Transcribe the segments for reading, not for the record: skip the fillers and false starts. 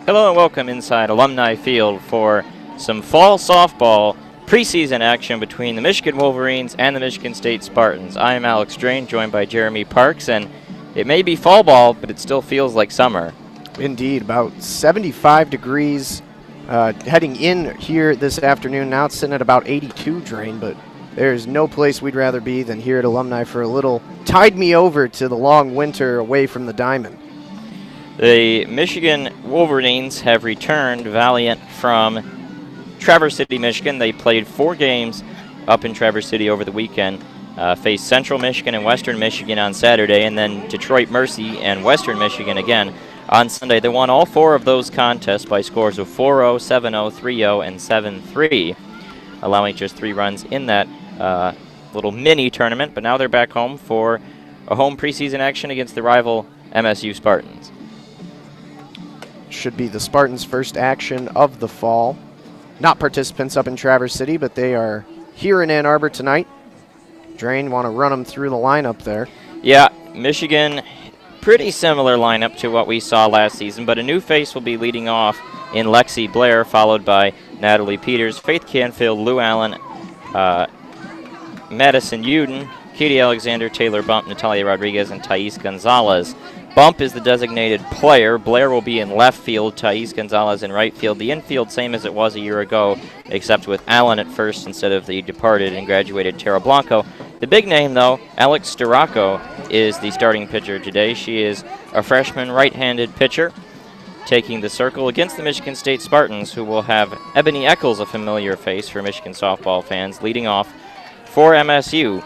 Hello and welcome inside Alumni Field for some fall softball preseason action between the Michigan Wolverines and the Michigan State Spartans. I am Alex Drain, joined by Jeremy Parks, and it may be fall ball, but it still feels like summer. Indeed, about 75 degrees heading in here this afternoon. Now it's sitting at about 82, Drain, but there's no place we'd rather be than here at Alumni for a little tide me over to the long winter away from the diamond. The Michigan Wolverines have returned valiant from Traverse City, Michigan. They played 4 games up in Traverse City over the weekend, faced Central Michigan and Western Michigan on Saturday, and then Detroit Mercy and Western Michigan again on Sunday. They won all 4 of those contests by scores of 4-0, 7-0, 3-0, and 7-3, allowing just 3 runs in that little mini tournament. But now they're back home for a home preseason action against the rival MSU Spartans. Should be the Spartans' first action of the fall. Not participants up in Traverse City, but they are here in Ann Arbor tonight. Drain, want to run them through the lineup there. Yeah, Michigan, pretty similar lineup to what we saw last season, but a new face will be leading off in Lexi Blair, followed by Natalie Peters, Faith Canfield, Lou Allen, Madison Uden, Katie Alexander, Taylor Bump, Natalia Rodriguez, and Thais Gonzalez. Bump is the designated player. Blair will be in left field, Thais Gonzalez in right field. The infield same as it was a year ago, except with Allen at first instead of the departed and graduated Tara Blanco. The big name, though, Alex Storako, is the starting pitcher today. She is a freshman right-handed pitcher, taking the circle against the Michigan State Spartans, who will have Ebony Eccles, a familiar face for Michigan softball fans, leading off for MSU.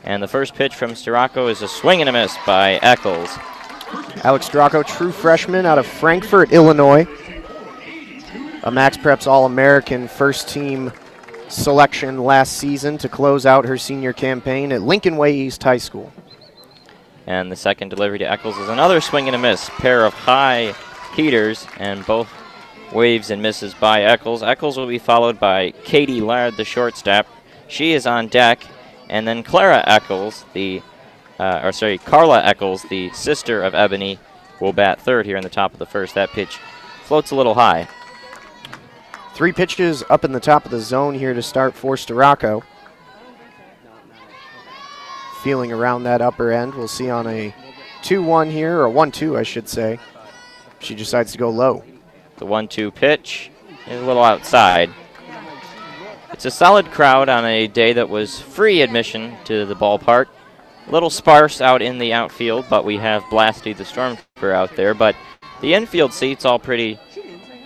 And the first pitch from Storako is a swing and a miss by Eccles. Alex Storako, true freshman out of Frankfort, Illinois. A Max Preps All-American first-team selection last season to close out her senior campaign at Lincoln Way East High School. And the second delivery to Eccles is another swing and a miss. Pair of high heaters, and both waves and misses by Eccles. Eccles will be followed by Katie Laird, the shortstop. She is on deck. And then Carla Eccles, the sister of Ebony, will bat third here in the top of the first. That pitch floats a little high. 3 pitches up in the top of the zone here to start for Storako. Feeling around that upper end. We'll see on a 2-1 here, or 1-2 I should say. She decides to go low. The 1-2 pitch is a little outside. It's a solid crowd on a day that was free admission to the ballpark. A little sparse out in the outfield, but we have Blasty the Stormtrooper out there. But the infield seats all pretty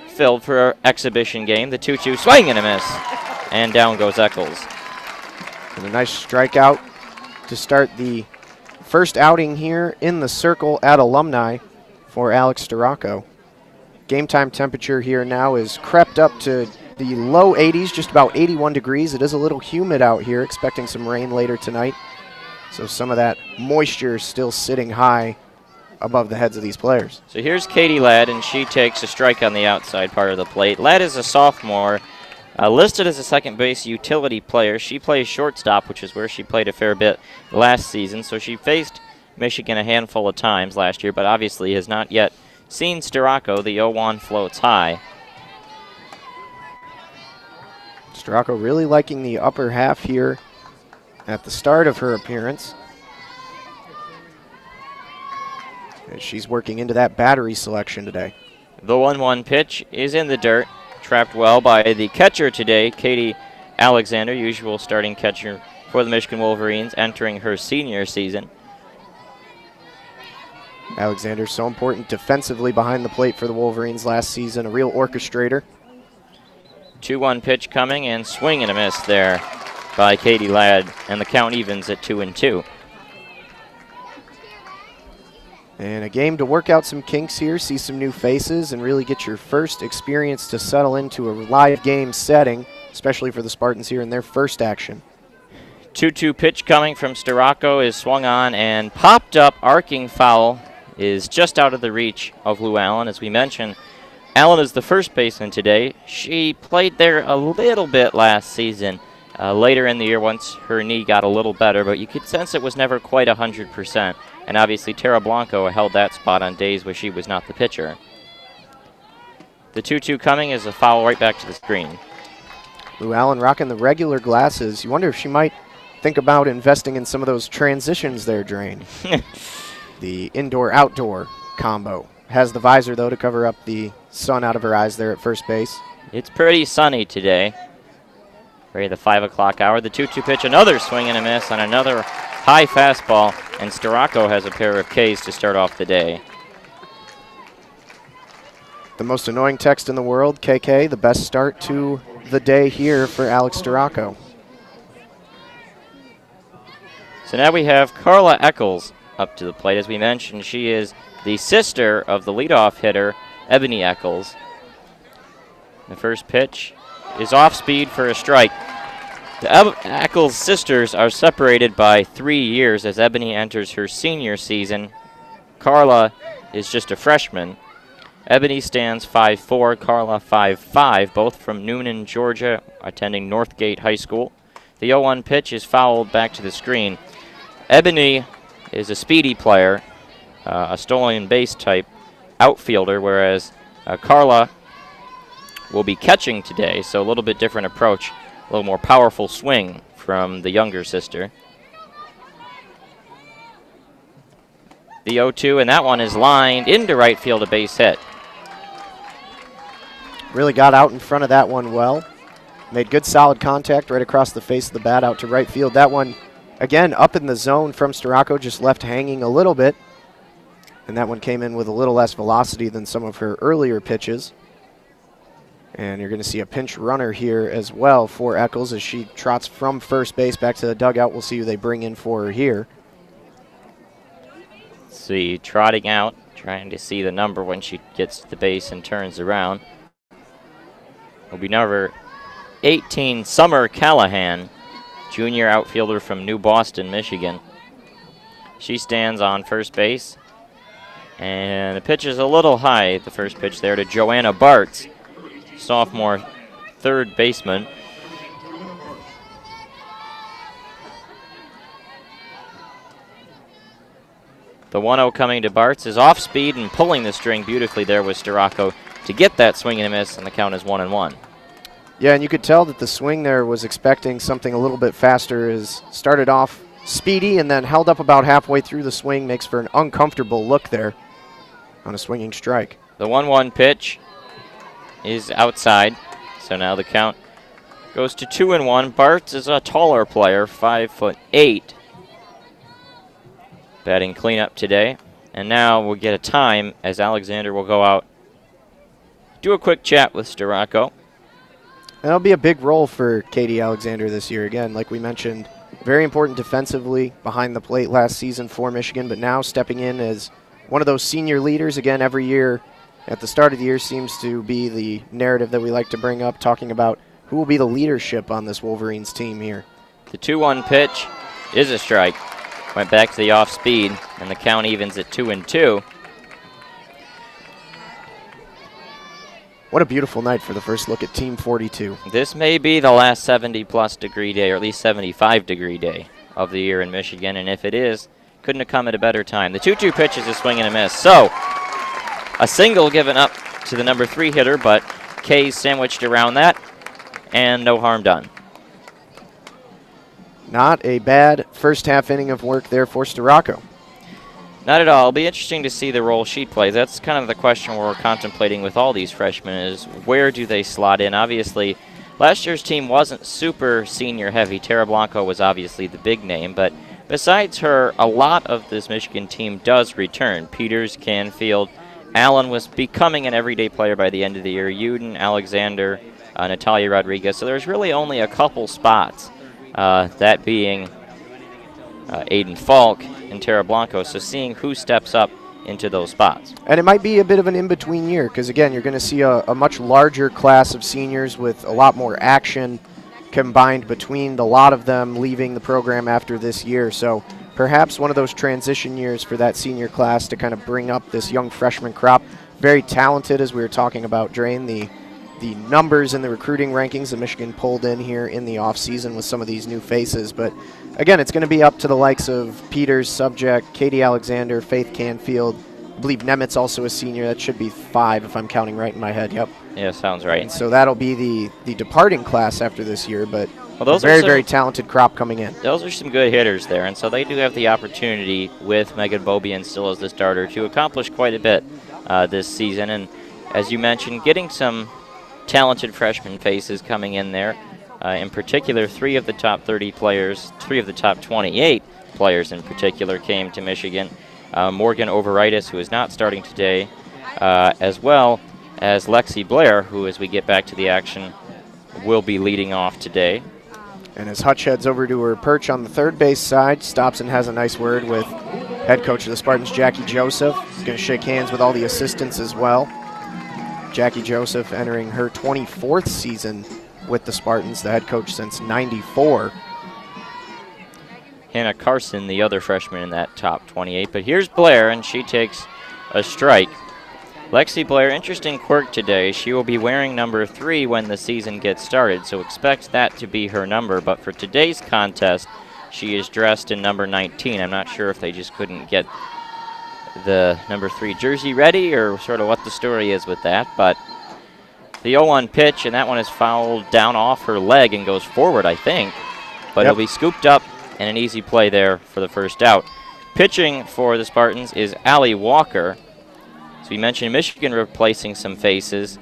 filled for our exhibition game. The 2-2 swing and a miss. And down goes Eccles. And a nice strikeout to start the first outing here in the circle at Alumni for Alex Storako. Game time temperature here now is crept up to the low 80s, just about 81 degrees. It is a little humid out here, expecting some rain later tonight. So some of that moisture still sitting high above the heads of these players. So here's Katie Ladd, and she takes a strike on the outside part of the plate. Ladd is a sophomore, listed as a second base utility player. She plays shortstop, which is where she played a fair bit last season. So she faced Michigan a handful of times last year, but obviously has not yet seen Storako. The 0-1 floats high. Storako really liking the upper half here at the start of her appearance. And she's working into that battery selection today. The 1-1 pitch is in the dirt, trapped well by the catcher today, Katie Alexander, usual starting catcher for the Michigan Wolverines, entering her senior season. Alexander, so important defensively behind the plate for the Wolverines last season, a real orchestrator. 2-1 pitch coming, and swing and a miss there by Katie Ladd, and the count evens at 2-2. And a game to work out some kinks here, see some new faces, and really get your first experience to settle into a live game setting, especially for the Spartans here in their first action. 2-2 pitch coming from Storako is swung on and popped up. Arcing foul is just out of the reach of Lou Allen. As we mentioned, Allen is the first baseman today. She played there a little bit last season, later in the year once her knee got a little better, but you could sense it was never quite 100%. And obviously Tara Blanco held that spot on days where she was not the pitcher. The 2-2 coming is a foul right back to the screen. Lou Allen rocking the regular glasses. You wonder if she might think about investing in some of those transitions there, Drain. The indoor-outdoor combo. Has the visor, though, to cover up the sun out of her eyes there at first base. It's pretty sunny today. Ready the 5 o'clock hour. The 2-2 pitch, another swing and a miss on another high fastball, and Storako has a pair of Ks to start off the day. The most annoying text in the world, KK, the best start to the day here for Alex Storako. So now we have Carla Eccles up to the plate. As we mentioned, she is the sister of the leadoff hitter, Ebony Eccles. The first pitch is off speed for a strike. The Eccles sisters are separated by 3 years as Ebony enters her senior season. Carla is just a freshman. Ebony stands 5'4", Carla 5'5", both from Noonan, Georgia, attending Northgate High School. The 0-1 pitch is fouled back to the screen. Ebony is a speedy player, a stolen base type outfielder, whereas Carla will be catching today, so a little bit different approach, a little more powerful swing from the younger sister. The 0-2, and that one is lined into right field, a base hit. Really got out in front of that one well. Made good solid contact right across the face of the bat out to right field. That one, again, up in the zone from Storako, just left hanging a little bit. And that one came in with a little less velocity than some of her earlier pitches. And you're going to see a pinch runner here as well for Eccles as she trots from first base back to the dugout. We'll see who they bring in for her here. See, trotting out, trying to see the number when she gets to the base and turns around. Will be number 18, Summer Callahan, junior outfielder from New Boston, Michigan. She stands on first base. And the pitch is a little high, the first pitch there to Joanna Bartz, sophomore third baseman. The 1-0 coming to Bartz is off speed and pulling the string beautifully there with Storako to get that swing and a miss, and the count is 1-1. Yeah, and you could tell that the swing there was expecting something a little bit faster. Is started off speedy and then held up about halfway through the swing, makes for an uncomfortable look there on a swinging strike. The 1-1 pitch is outside, so now the count goes to 2-1. Bartz is a taller player, 5'8", batting cleanup today. And now we'll get a time as Alexander will go out, do a quick chat with Storako. That'll be a big role for Katie Alexander this year. Again, like we mentioned, very important defensively behind the plate last season for Michigan, but now stepping in as one of those senior leaders. Again, every year at the start of the year seems to be the narrative that we like to bring up, talking about who will be the leadership on this Wolverines team here. The 2-1 pitch is a strike. Went back to the off speed, and the count evens at 2-2. What a beautiful night for the first look at Team 42. This may be the last 70-plus degree day, or at least 75-degree day of the year in Michigan, and if it is, couldn't have come at a better time. The 2-2 pitch is a swing and a miss. So, a single given up to the number 3 hitter, but K's sandwiched around that, and no harm done. Not a bad first half inning of work there for Storako. Not at all. It'll be interesting to see the role she plays. That's kind of the question we're contemplating with all these freshmen is where do they slot in? Obviously, last year's team wasn't super senior heavy. Tara Blanco was obviously the big name, but besides her, a lot of this Michigan team does return. Peters, Canfield, Allen was becoming an everyday player by the end of the year. Uden, Alexander, Natalia Rodriguez. So there's really only a couple spots, that being Aiden Falk and Tara Blanco, so seeing who steps up into those spots. And it might be a bit of an in-between year because, again, you're going to see a much larger class of seniors with a lot more action combined between the lot of them leaving the program after this year. So perhaps one of those transition years for that senior class to kind of bring up this young freshman crop. Very talented, as we were talking about, Drain, the numbers in the recruiting rankings that Michigan pulled in here in the offseason with some of these new faces. But again, it's going to be up to the likes of Peters, Subject, Katie Alexander, Faith Canfield I believe Nemitz also a senior. That should be 5 if I'm counting right in my head. Yep. Yeah, sounds right. And so that'll be the departing class after this year, but well, those very, are very talented crop coming in. Those are some good hitters there, and so they do have the opportunity with Megan Bobian still as the starter to accomplish quite a bit this season. And as you mentioned, getting some talented freshman faces coming in there. In particular, 3 of the top 30 players, 3 of the top 28 players in particular came to Michigan. Morgan Overitis, who is not starting today, as well as Lexi Blair, who, as we get back to the action, will be leading off today. And as Hutch heads over to her perch on the third base side, stops and has a nice word with head coach of the Spartans, Jackie Joseph. He's going to shake hands with all the assistants as well. Jackie Joseph entering her 24th season with the Spartans, the head coach since '94. Hannah Carson, the other freshman in that top 28. But here's Blair, and she takes a strike. Lexi Blair, interesting quirk today. She will be wearing number 3 when the season gets started, so expect that to be her number. But for today's contest, she is dressed in number 19. I'm not sure if they just couldn't get the number 3 jersey ready or sort of what the story is with that. But the 0-1 pitch, and that one is fouled down off her leg and goes forward, I think. But it'll be scooped up and an easy play there for the first out. Pitching for the Spartans is Allie Walker. So we mentioned Michigan replacing some faces.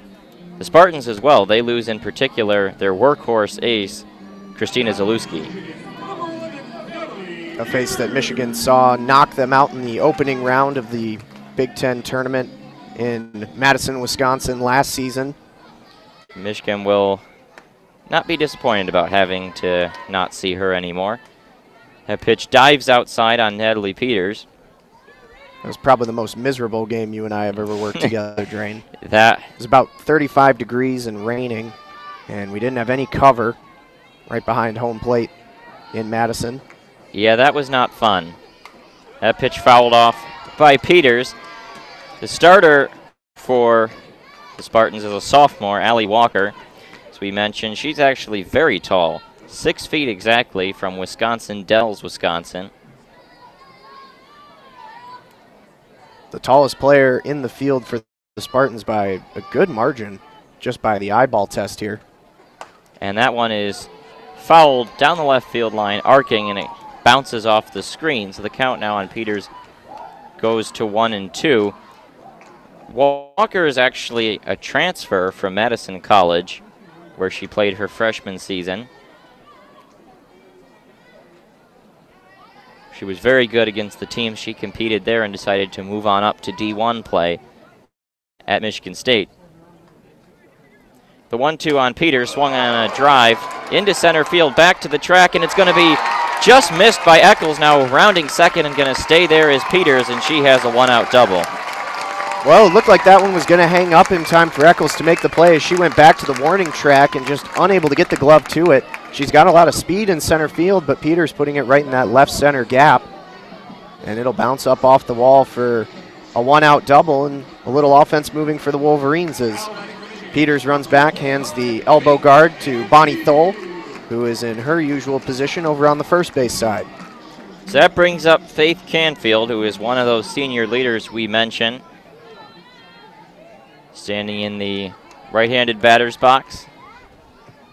The Spartans as well. They lose in particular their workhorse ace, Christina Zalewski. A face that Michigan saw knock them out in the opening round of the Big Ten tournament in Madison, Wisconsin last season. Michigan will not be disappointed about having to not see her anymore. That pitch dives outside on Natalie Peters. It was probably the most miserable game you and I have ever worked together, Drain. That it was about 35 degrees and raining, and we didn't have any cover right behind home plate in Madison. Yeah, that was not fun. That pitch fouled off by Peters. The starter for the Spartans is a sophomore, Allie Walker. As we mentioned, she's actually very tall, 6 feet exactly, from Wisconsin Dells, Wisconsin. The tallest player in the field for the Spartans by a good margin, just by the eyeball test here. And that one is fouled down the left field line, arcing, and it bounces off the screen. So the count now on Peters goes to 1-2. Walker is actually a transfer from Madison College, where she played her freshman season. She was very good against the teams she competed there and decided to move on up to D1 play at Michigan State. The 1-2 on Peters, swung on a drive into center field, back to the track, and it's going to be just missed by Eccles. Now rounding second and going to stay there is Peters, and she has a 1-out double. Well, it looked like that one was going to hang up in time for Eccles to make the play as she went back to the warning track and just unable to get the glove to it. She's got a lot of speed in center field, but Peters putting it right in that left center gap. And it'll bounce up off the wall for a 1-out double, and a little offense moving for the Wolverines as Peters runs back, hands the elbow guard to Bonnie Thole, who is in her usual position over on the first base side. So that brings up Faith Canfield, who is one of those senior leaders we mentioned, standing in the right-handed batter's box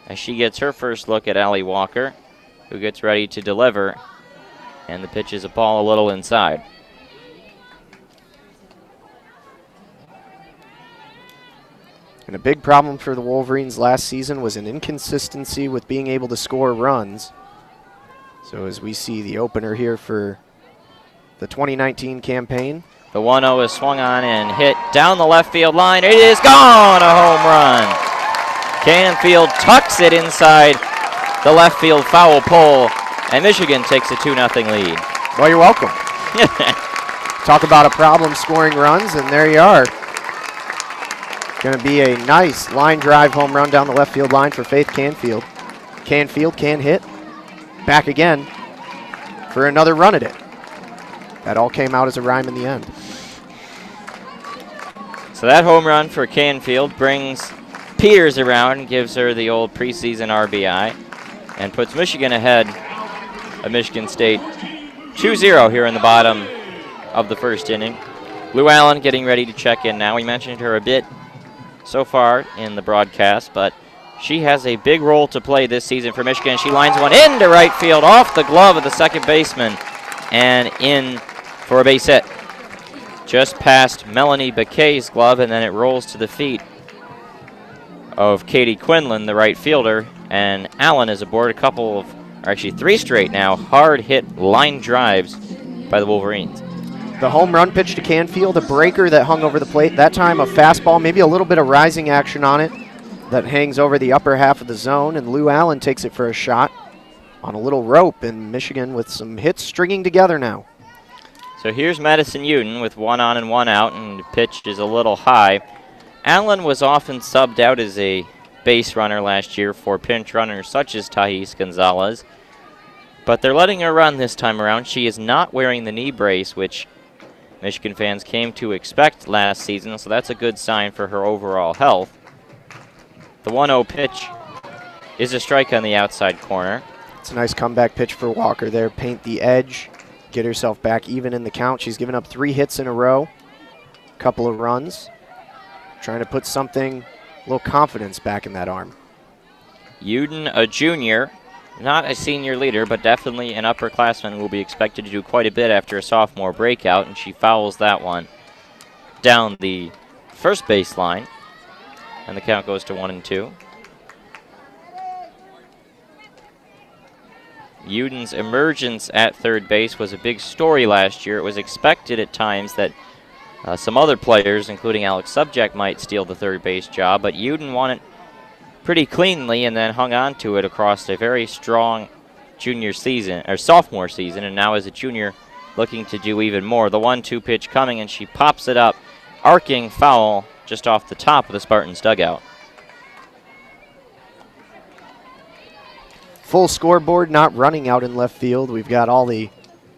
as she gets her first look at Allie Walker, who gets ready to deliver, and the pitch is a ball a little inside. And a big problem for the Wolverines last season was an inconsistency with being able to score runs. So as we see the opener here for the 2019 campaign. The 1-0 is swung on and hit down the left field line. It is gone, a home run. Canfield tucks it inside the left field foul pole, and Michigan takes a 2-0 lead. Well, you're welcome. Talk about a problem scoring runs, and there you are. Going to be a nice line drive home run down the left field line for Faith Canfield. Canfield can hit. Back again for another run at it. That all came out as a rhyme in the end. So that home run for Canfield brings Peters around and gives her the old preseason RBI and puts Michigan ahead of Michigan State 2-0 here in the bottom of the first inning. Lou Allen getting ready to check in now. We mentioned her a bit so far in the broadcast, but she has a big role to play this season for Michigan. She lines one into right field off the glove of the second baseman and in for a base hit. Just past Melanie Bakay's glove, and then it rolls to the feet of Katie Quinlan, the right fielder, and Allen is aboard a couple of, or actually 3 straight now, hard-hit line drives by the Wolverines. The home run pitch to Canfield, a breaker that hung over the plate. That time a fastball, maybe a little bit of rising action on it that hangs over the upper half of the zone, and Lou Allen takes it for a shot on a little rope, and Michigan with some hits stringing together now. So here's Madison Uden with 1 on and 1 out, and the pitch is a little high. Allen was often subbed out as a base runner last year for pinch runners such as Thais Gonzalez, but they're letting her run this time around. She is not wearing the knee brace, which Michigan fans came to expect last season, so that's a good sign for her overall health. The 1-0 pitch is a strike on the outside corner. It's a nice comeback pitch for Walker there. Paint the edge, get herself back even in the count. She's given up 3 hits in a row, couple of runs. Trying to put something, a little confidence back in that arm. Uden, a junior, not a senior leader, but definitely an upperclassman, will be expected to do quite a bit after a sophomore breakout, and she fouls that one down the first baseline, and the count goes to 1-2. Uden's emergence at third base was a big story last year. It was expected at times that some other players, including Alex Subject, might steal the third base job, but Uden won it pretty cleanly and then hung on to it across a very strong junior season, or sophomore season, and now as a junior looking to do even more. The 1-2 pitch coming, and she pops it up, arcing foul just off the top of the Spartans dugout. Full scoreboard, not running out in left field. We've got all the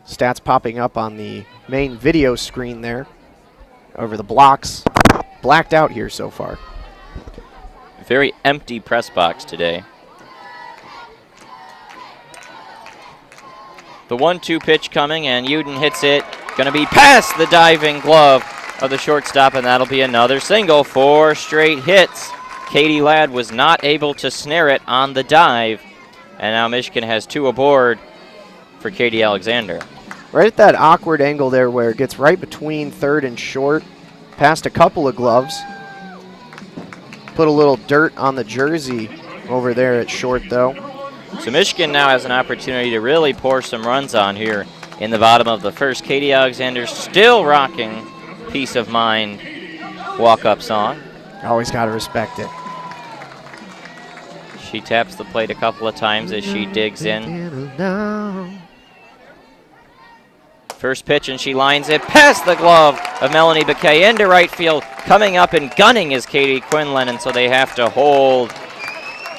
stats popping up on the main video screen there over the blocks. Blacked out here so far. Very empty press box today. The 1-2 pitch coming, and Uden hits it. Going to be past the diving glove of the shortstop, and that'll be another single. 4 straight hits. Katie Ladd was not able to snare it on the dive, and now Michigan has 2 aboard for Katie Alexander. Right at that awkward angle there where it gets right between third and short, past a couple of gloves. Put a little dirt on the jersey over there at short, though. So Michigan now has an opportunity to really pour some runs on here in the bottom of the first. Katie Alexander still rocking Peace of Mind walk-up song. Always got to respect it. She taps the plate a couple of times as she digs in. First pitch, and she lines it past the glove of Melanie Bakay into right field. Coming up and gunning is Katie Quinlan, and so they have to hold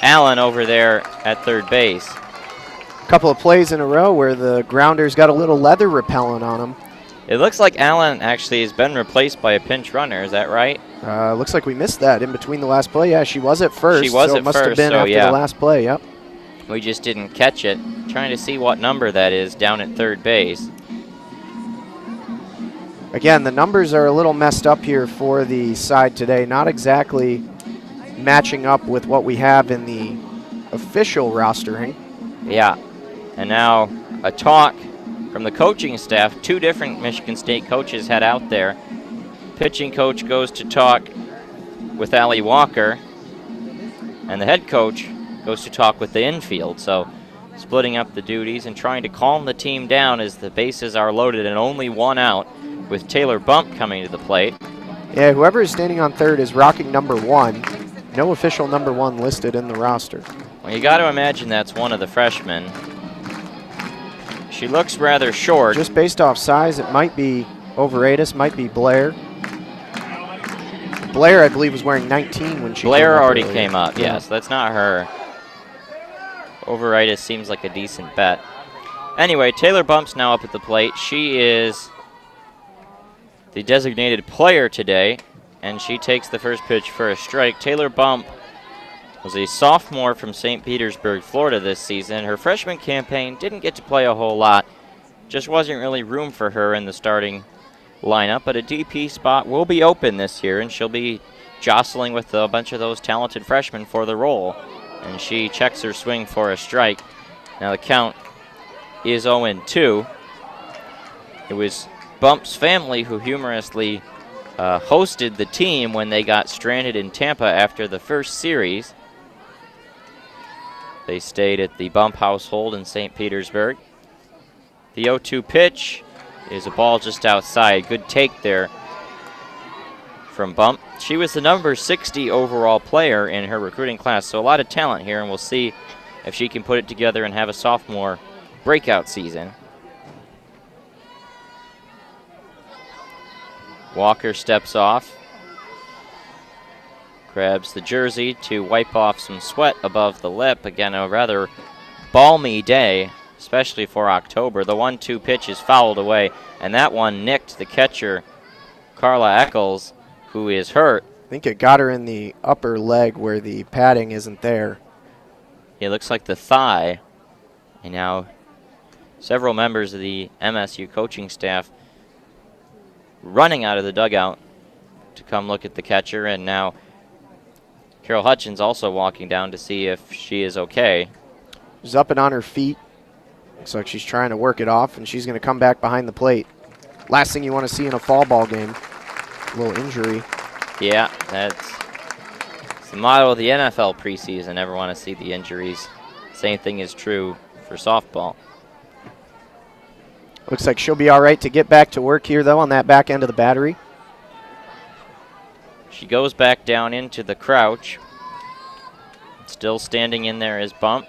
Allen over there at third base. A couple of plays in a row where the grounder's got a little leather repellent on him. It looks like Allen actually has been replaced by a pinch runner. Is that right? Looks like we missed that in between the last play. Yeah, she was at first. She was so at it must first, have been so after yeah. the last play, yep. We just didn't catch it. Trying to see what number that is down at third base. Again, the numbers are a little messed up here for the side today. Not exactly matching up with what we have in the official rostering. Yeah, and now a talk from the coaching staff. 2 different Michigan State coaches head out there. Pitching coach goes to talk with Allie Walker, and the head coach goes to talk with the infield. So splitting up the duties and trying to calm the team down as the bases are loaded and only 1 out, with Taylor Bump coming to the plate. Yeah, whoever is standing on third is rocking number 1. No official number 1 listed in the roster. Well, you got to imagine that's one of the freshmen. She looks rather short. Just based off size, it might be Overatus, might be Blair. Blair, I believe, was wearing 19 when she Blair came up already earlier. came up, Yeah. yes. That's not her. Overatus seems like a decent bet. Anyway, Taylor Bump's now up at the plate. She is the designated player today, and she takes the first pitch for a strike. Taylor Bump was a sophomore from St. Petersburg, Florida this season. Her freshman campaign didn't get to play a whole lot. Just wasn't really room for her in the starting lineup, but a DP spot will be open this year, and she'll be jostling with a bunch of those talented freshmen for the role. And she checks her swing for a strike. Now the count is 0-2. It was Bump's family who humorously hosted the team when they got stranded in Tampa after the first series. They stayed at the Bump household in St. Petersburg. The 0-2 pitch is a ball just outside. Good take there from Bump. She was the number 60 overall player in her recruiting class, so a lot of talent here, and we'll see if she can put it together and have a sophomore breakout season. Walker steps off, grabs the jersey to wipe off some sweat above the lip. Again, a rather balmy day, especially for October. The 1-2 pitch is fouled away, and that one nicked the catcher, Carla Eccles, who is hurt. I think it got her in the upper leg where the padding isn't there. It looks like the thigh. And now several members of the MSU coaching staff running out of the dugout to come look at the catcher, and now Carol Hutchins also walking down to see if she is okay. She's up and on her feet. Looks like she's trying to work it off, and she's going to come back behind the plate. Last thing you want to see in a fall ball game, a little injury. Yeah, that's the motto of the NFL preseason. Never want to see the injuries. Same thing is true for softball. Looks like she'll be all right to get back to work here, though, on that back end of the battery. She goes back down into the crouch. Still standing in there is Bump,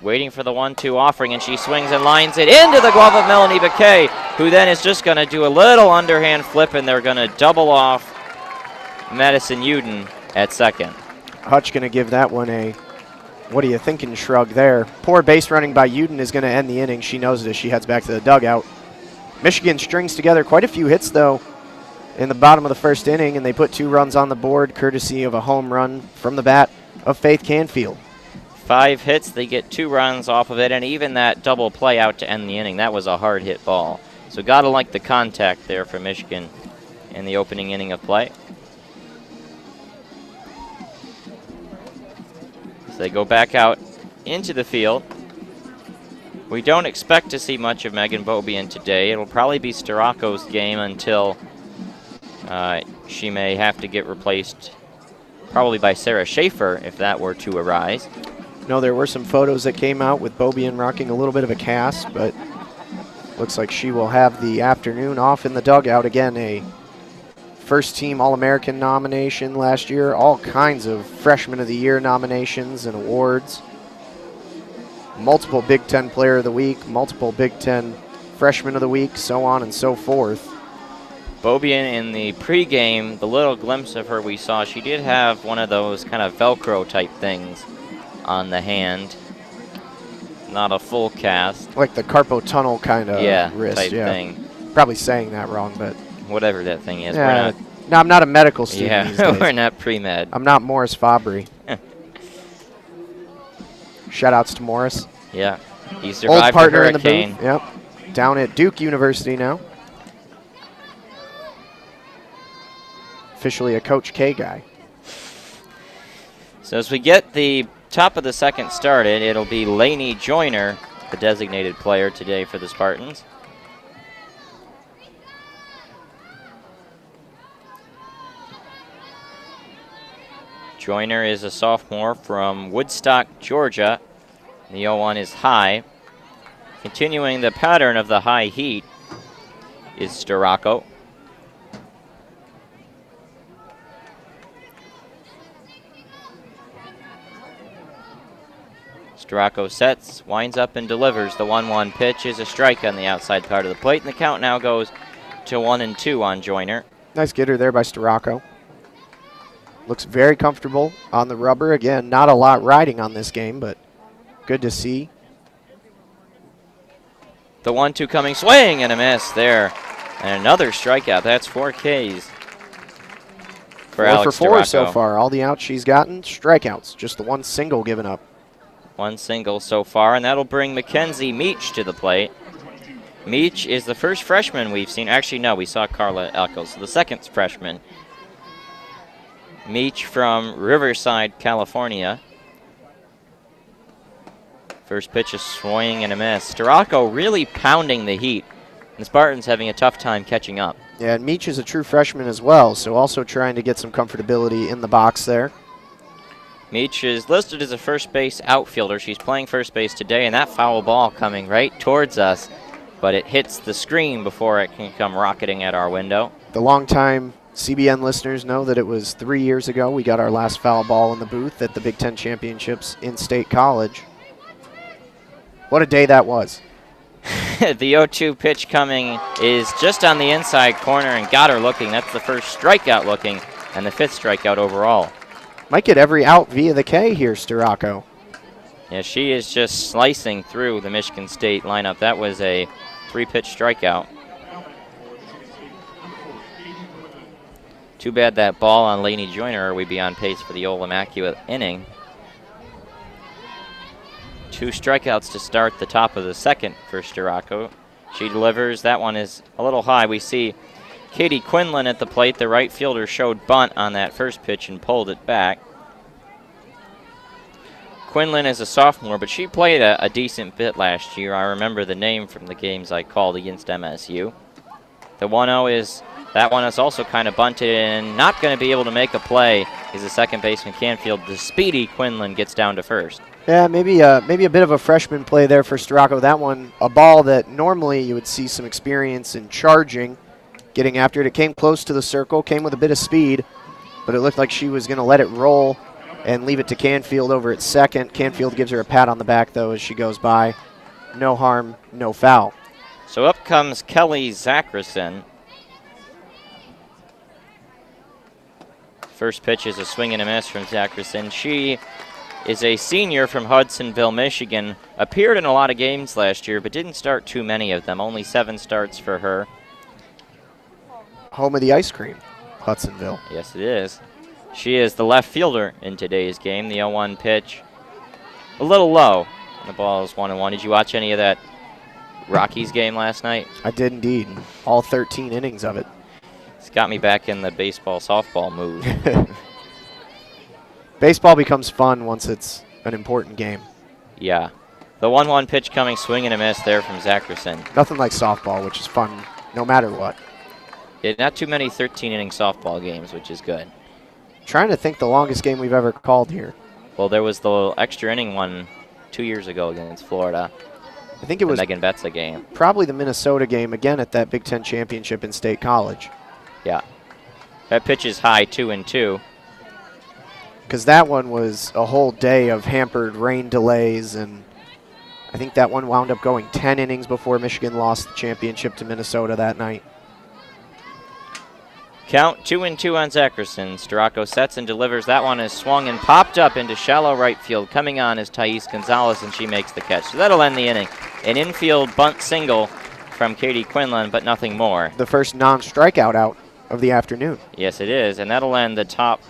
waiting for the 1-2 offering, and she swings and lines it into the glove of Melanie Baquet, who then is just going to do a little underhand flip, and they're going to double off Madison Uden at second. Hutch going to give that one a what are you thinking shrug there. Poor base running by Uden is going to end the inning. She knows it as she heads back to the dugout. Michigan strings together quite a few hits, though, in the bottom of the first inning, and they put 2 runs on the board courtesy of a home run from the bat of Faith Canfield. 5 hits, they get 2 runs off of it, and even that double play out to end the inning, that was a hard hit ball. So gotta like the contact there for Michigan in the opening inning of play. So they go back out into the field. We don't expect to see much of Megan Beaubien today. It'll probably be Starako's game until she may have to get replaced probably by Sarah Schaefer if that were to arise. No, there were some photos that came out with Beaubien rocking a little bit of a cast, but looks like she will have the afternoon off in the dugout. Again, a first-team All-American nomination last year, all kinds of Freshman of the Year nominations and awards. Multiple Big Ten Player of the Week, multiple Big Ten Freshman of the Week, so on and so forth. Beaubien, in the pregame, the little glimpse of her we saw, she did have one of those kind of Velcro type things on the hand. Not a full cast. Like the carpal tunnel kind of wrist. Type thing. Probably saying that wrong, but whatever that thing is. Yeah, no, I'm not a medical student these days. We're not pre-med. I'm not Morris Fabry. Shout-outs to Morris. Yeah. He survived old partner the in the booth. Yep. Down at Duke University now. Officially a Coach K guy. So as we get the top of the second started, it'll be Lainey Joyner, the designated player today for the Spartans. Joyner is a sophomore from Woodstock, Georgia. The 0-1 is high. Continuing the pattern of the high heat is Starako. Starako sets, winds up and delivers. The 1-1 pitch is a strike on the outside part of the plate, and the count now goes to 1-2 on Joyner. Nice getter there by Starako. Looks very comfortable on the rubber. Again, not a lot riding on this game, but good to see. The 1-2 coming, swing and a miss there. And another strikeout. That's 4 Ks for Alex 4 for 4 Starako. so far. All the outs she's gotten, strikeouts. Just the 1 single given up. 1 single so far, and that'll bring Mackenzie Meach to the plate. Meach is the first freshman we've seen. Actually, no, we saw Carla Eccles, so the second freshman. Meach from Riverside, California. First pitch is swing and a miss. Storako really pounding the heat. The Spartans having a tough time catching up. Yeah, and Meach is a true freshman as well, so also trying to get some comfortability in the box there. Meach is listed as a first base outfielder. She's playing first base today, and that foul ball coming right towards us, but it hits the screen before it can come rocketing at our window. The longtime CBN listeners know that it was 3 years ago we got our last foul ball in the booth at the Big Ten Championships in State College. What a day that was. The 0-2 pitch coming is just on the inside corner and got her looking. That's the first strikeout looking and the 5th strikeout overall. Might get every out via the K here, Storako. Yeah, she is just slicing through the Michigan State lineup. That was a 3-pitch strikeout. Too bad that ball on Lainey Joyner, or we'd be on pace for the old immaculate inning. 2 strikeouts to start the top of the second for Storako. She delivers. That one is a little high. We see Katie Quinlan at the plate. The right fielder showed bunt on that first pitch and pulled it back. Quinlan is a sophomore, but she played a decent bit last year. I remember the name from the games I called against MSU. The 1-0 is, that one is also kind of bunted and not going to be able to make a play is the second baseman Canfield. The speedy Quinlan gets down to first. Yeah, maybe a bit of a freshman play there for Storako. That one, a ball that normally you would see some experience in charging, getting after it. It came close to the circle, came with a bit of speed, but it looked like she was going to let it roll and leave it to Canfield over at second. Canfield gives her a pat on the back, though, as she goes by. No harm, no foul. So up comes Kelly Zackerson. First pitch is a swing and a miss from Zackerson. She is a senior from Hudsonville, Michigan. Appeared in a lot of games last year, but didn't start too many of them. Only 7 starts for her. Home of the ice cream, Hudsonville. Yes, it is. She is the left fielder in today's game. The 0-1 pitch, a little low. The ball is 1-1. Did you watch any of that Rockies game last night? I did indeed. All 13 innings of it. It's got me back in the baseball, softball mood. Baseball becomes fun once it's an important game. Yeah. The 1-1 pitch coming, swing and a miss there from Zackerson. Nothing like softball, which is fun no matter what. Yeah, not too many 13-inning softball games, which is good. Trying to think the longest game we've ever called here. Well, there was the extra inning one 2 years ago against Florida. I think it was Megan Betza game. Probably the Minnesota game again at that Big Ten Championship in State College. Yeah. That pitch is high, 2-2. Because that one was a whole day of hampered rain delays, and I think that one wound up going 10 innings before Michigan lost the championship to Minnesota that night. Count 2-2 on Zackerson. Storako sets and delivers. That one is swung and popped up into shallow right field. Coming on is Thais Gonzalez, and she makes the catch. So that'll end the inning. An infield bunt single from Katie Quinlan, but nothing more. The first non-strikeout out of the afternoon. Yes, it is, and that'll end the top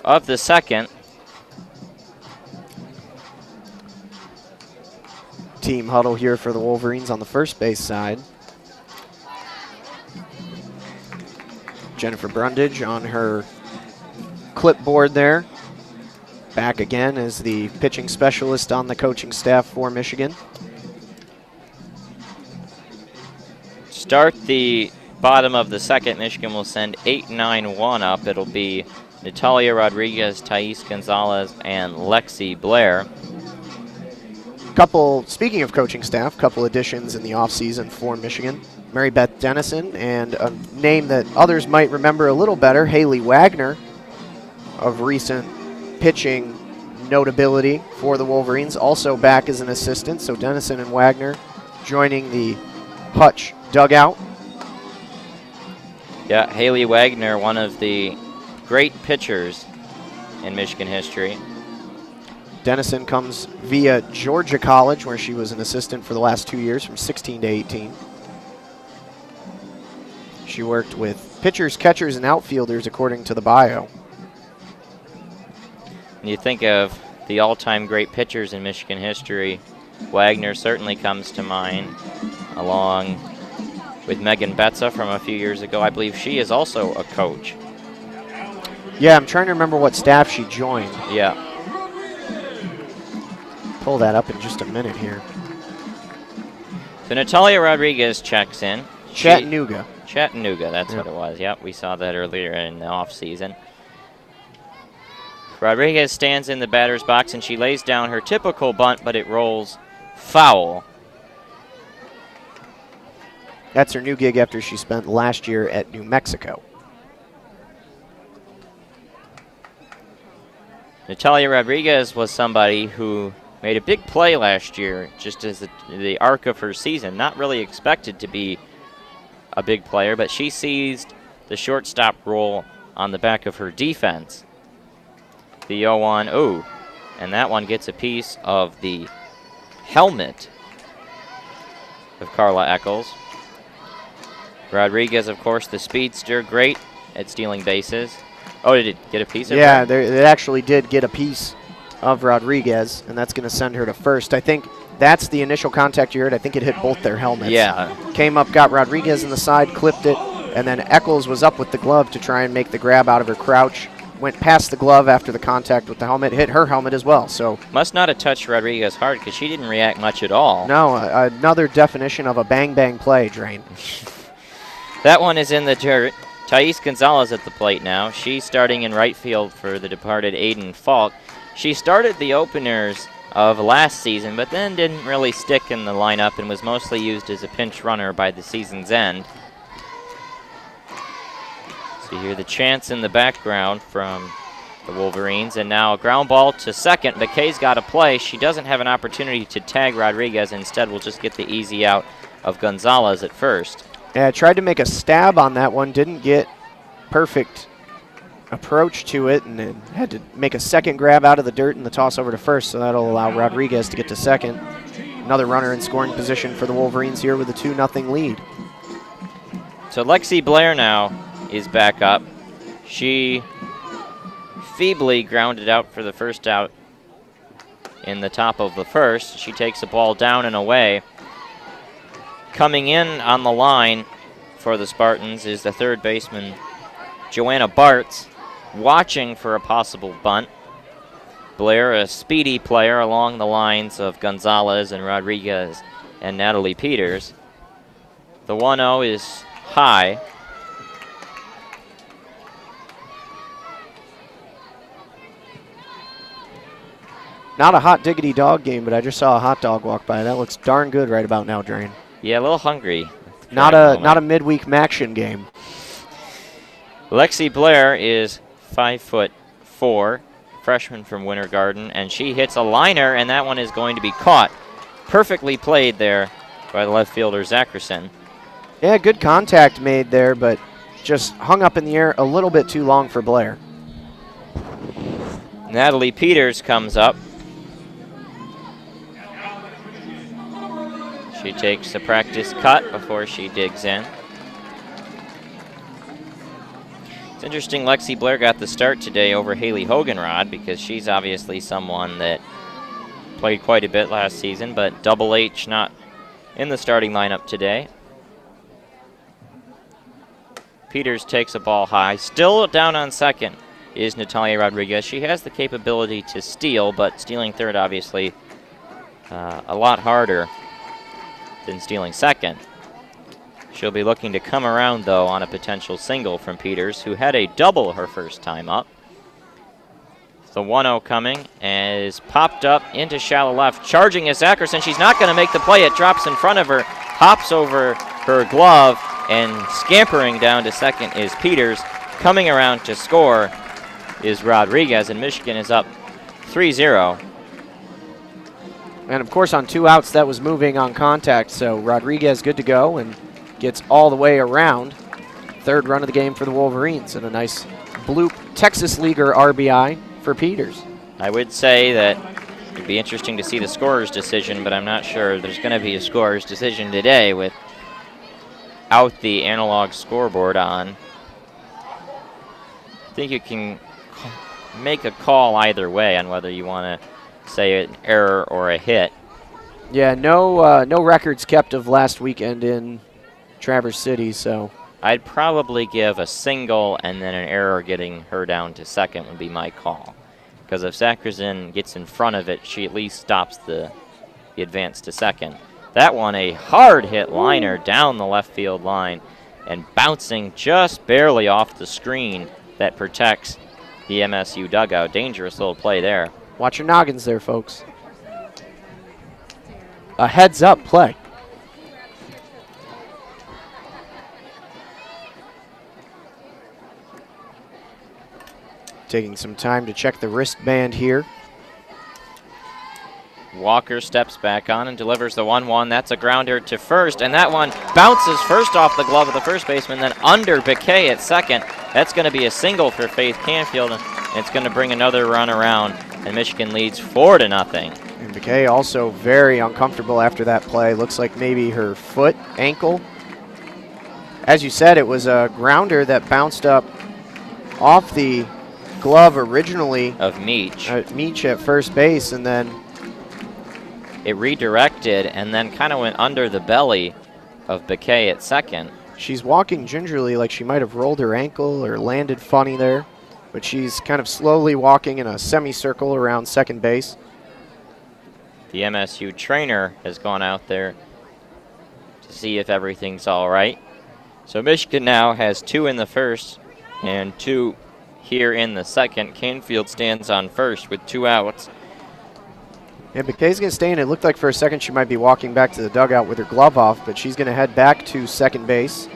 of the second. Team huddle here for the Wolverines on the first base side. Jennifer Brundage on her clipboard there. Back again as the pitching specialist on the coaching staff for Michigan. Start the bottom of the second. Michigan will send 8-9-1 up. It'll be Natalia Rodriguez, Thais Gonzalez, and Lexi Blair. Speaking of coaching staff, couple additions in the offseason for Michigan. Mary Beth Dennison, and a name that others might remember a little better, Haley Wagner, of recent pitching notability for the Wolverines, also back as an assistant. So Dennison and Wagner joining the Hutch dugout. Yeah, Haley Wagner, one of the great pitchers in Michigan history. Dennison comes via Georgia College, where she was an assistant for the last 2 years, from 16 to 18. She worked with pitchers, catchers, and outfielders, according to the bio. When you think of the all-time great pitchers in Michigan history, Wagner certainly comes to mind, along with Megan Betza from a few years ago. I believe she is also a coach. Yeah, I'm trying to remember what staff she joined. Yeah. Pull that up in just a minute here. So Natalia Rodriguez checks in. Chattanooga. Chattanooga, that's what it was. Yep, we saw that earlier in the offseason. Rodriguez stands in the batter's box, and she lays down her typical bunt, but it rolls foul. That's her new gig after she spent last year at New Mexico. Natalia Rodriguez was somebody who made a big play last year, just as the arc of her season. Not really expected to be a big player, but she seized the shortstop role on the back of her defense. The 0-1, ooh, and that one gets a piece of the helmet of Carla Eccles. Rodriguez, of course, the speedster, great at stealing bases. Oh, did it get a piece of her? Yeah, it actually did get a piece of Rodriguez, and that's going to send her to first. I think that's the initial contact you heard. I think it hit both their helmets. Yeah. Came up, got Rodriguez in the side, clipped it, and then Eccles was up with the glove to try and make the grab out of her crouch. Went past the glove after the contact with the helmet, hit her helmet as well. So must not have touched Rodriguez hard because she didn't react much at all. No, another definition of a bang-bang play, Drain. That one is in the dirt. Thais Gonzalez at the plate now. She's starting in right field for the departed Aiden Falk. She started the openers of last season, but then didn't really stick in the lineup and was mostly used as a pinch runner by the season's end. So you hear the chants in the background from the Wolverines, and now a ground ball to second. McKay's got to play. She doesn't have an opportunity to tag Rodriguez. Instead, we'll just get the easy out of Gonzalez at first. Yeah, I tried to make a stab on that one, didn't get perfect approach to it, and then had to make a second grab out of the dirt and the toss over to first, so that'll allow Rodriguez to get to second. Another runner in scoring position for the Wolverines here with a 2-0 lead. So Lexi Blair now is back up. She feebly grounded out for the first out in the top of the first. She takes the ball down and away. Coming in on the line for the Spartans is the third baseman, Joanna Bartz, watching for a possible bunt. Blair, a speedy player along the lines of Gonzalez and Rodriguez and Natalie Peters. The 1-0 is high. Not a hot diggity dog game, but I just saw a hot dog walk by. That looks darn good right about now, Drain. Yeah, a little hungry. Not a midweek Maction game. Lexi Blair is 5'4", freshman from Winter Garden, and she hits a liner, and that one is going to be caught. Perfectly played there by the left fielder, Zackerson. Yeah, good contact made there, but just hung up in the air a little bit too long for Blair. Natalie Peters comes up. She takes a practice cut before she digs in. It's interesting Lexi Blair got the start today over Haley Hoganrod because she's obviously someone that played quite a bit last season, but Double H not in the starting lineup today. Peters takes a ball high. Still down on second is Natalia Rodriguez. She has the capability to steal, but stealing third obviously a lot harder than stealing second. She'll be looking to come around, though, on a potential single from Peters, who had a double her first time up. The 1-0 coming and is popped up into shallow left. Charging is Zackerson. She's not going to make the play. It drops in front of her, hops over her glove, and scampering down to second is Peters. Coming around to score is Rodriguez, and Michigan is up 3-0. And, of course, on 2 outs, that was moving on contact, so Rodriguez good to go and gets all the way around. Third run of the game for the Wolverines, and a nice bloop Texas Leaguer RBI for Peters. I would say that it'd be interesting to see the scorer's decision, but I'm not sure there's going to be a scorer's decision today without the analog scoreboard on. I think you can make a call either way on whether you want to say an error or a hit. Yeah, no records kept of last weekend in Traverse City, so I'd probably give a single and then an error getting her down to second would be my call. Because if Sacrazin gets in front of it, she at least stops the advance to second. That one, a hard hit liner down the left field line and bouncing just barely off the screen that protects the MSU dugout. Dangerous little play there. Watch your noggins there, folks. A heads-up play. Taking some time to check the wristband here. Walker steps back on and delivers the 1-1. That's a grounder to first, and that one bounces first off the glove of the first baseman, then under Biquet at second. That's going to be a single for Faith Canfield, and it's going to bring another run around, and Michigan leads 4-0. And Biquet also very uncomfortable after that play. Looks like maybe her foot, ankle. As you said, it was a grounder that bounced up off the glove originally of Meach. Meach at first base, and then it redirected and then kind of went under the belly of Biquet at second. She's walking gingerly like she might have rolled her ankle or landed funny there, but she's kind of slowly walking in a semicircle around second base. The MSU trainer has gone out there to see if everything's all right. So Michigan now has 2 in the first and 2 here in the second. Canfield stands on first with 2 outs. And Biquet's going to stay in. It looked like for a second she might be walking back to the dugout with her glove off, but she's going to head back to second base.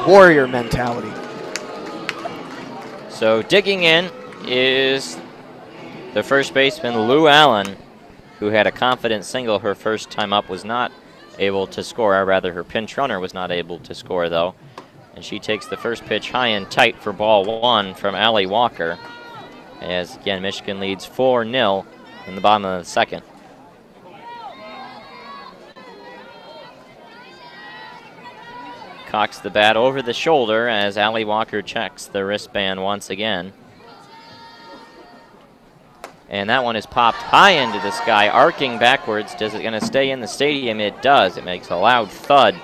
Warrior mentality. So digging in is the first baseman, Lou Allen, who had a confident single her first time up, was not able to score, or rather her pinch runner was not able to score though. And she takes the first pitch high and tight for ball 1 from Allie Walker. As again, Michigan leads 4-0 in the bottom of the second. Cocks the bat over the shoulder as Allie Walker checks the wristband once again. And that one is popped high into the sky, arcing backwards. Does it going to stay in the stadium? It does. It makes a loud thud.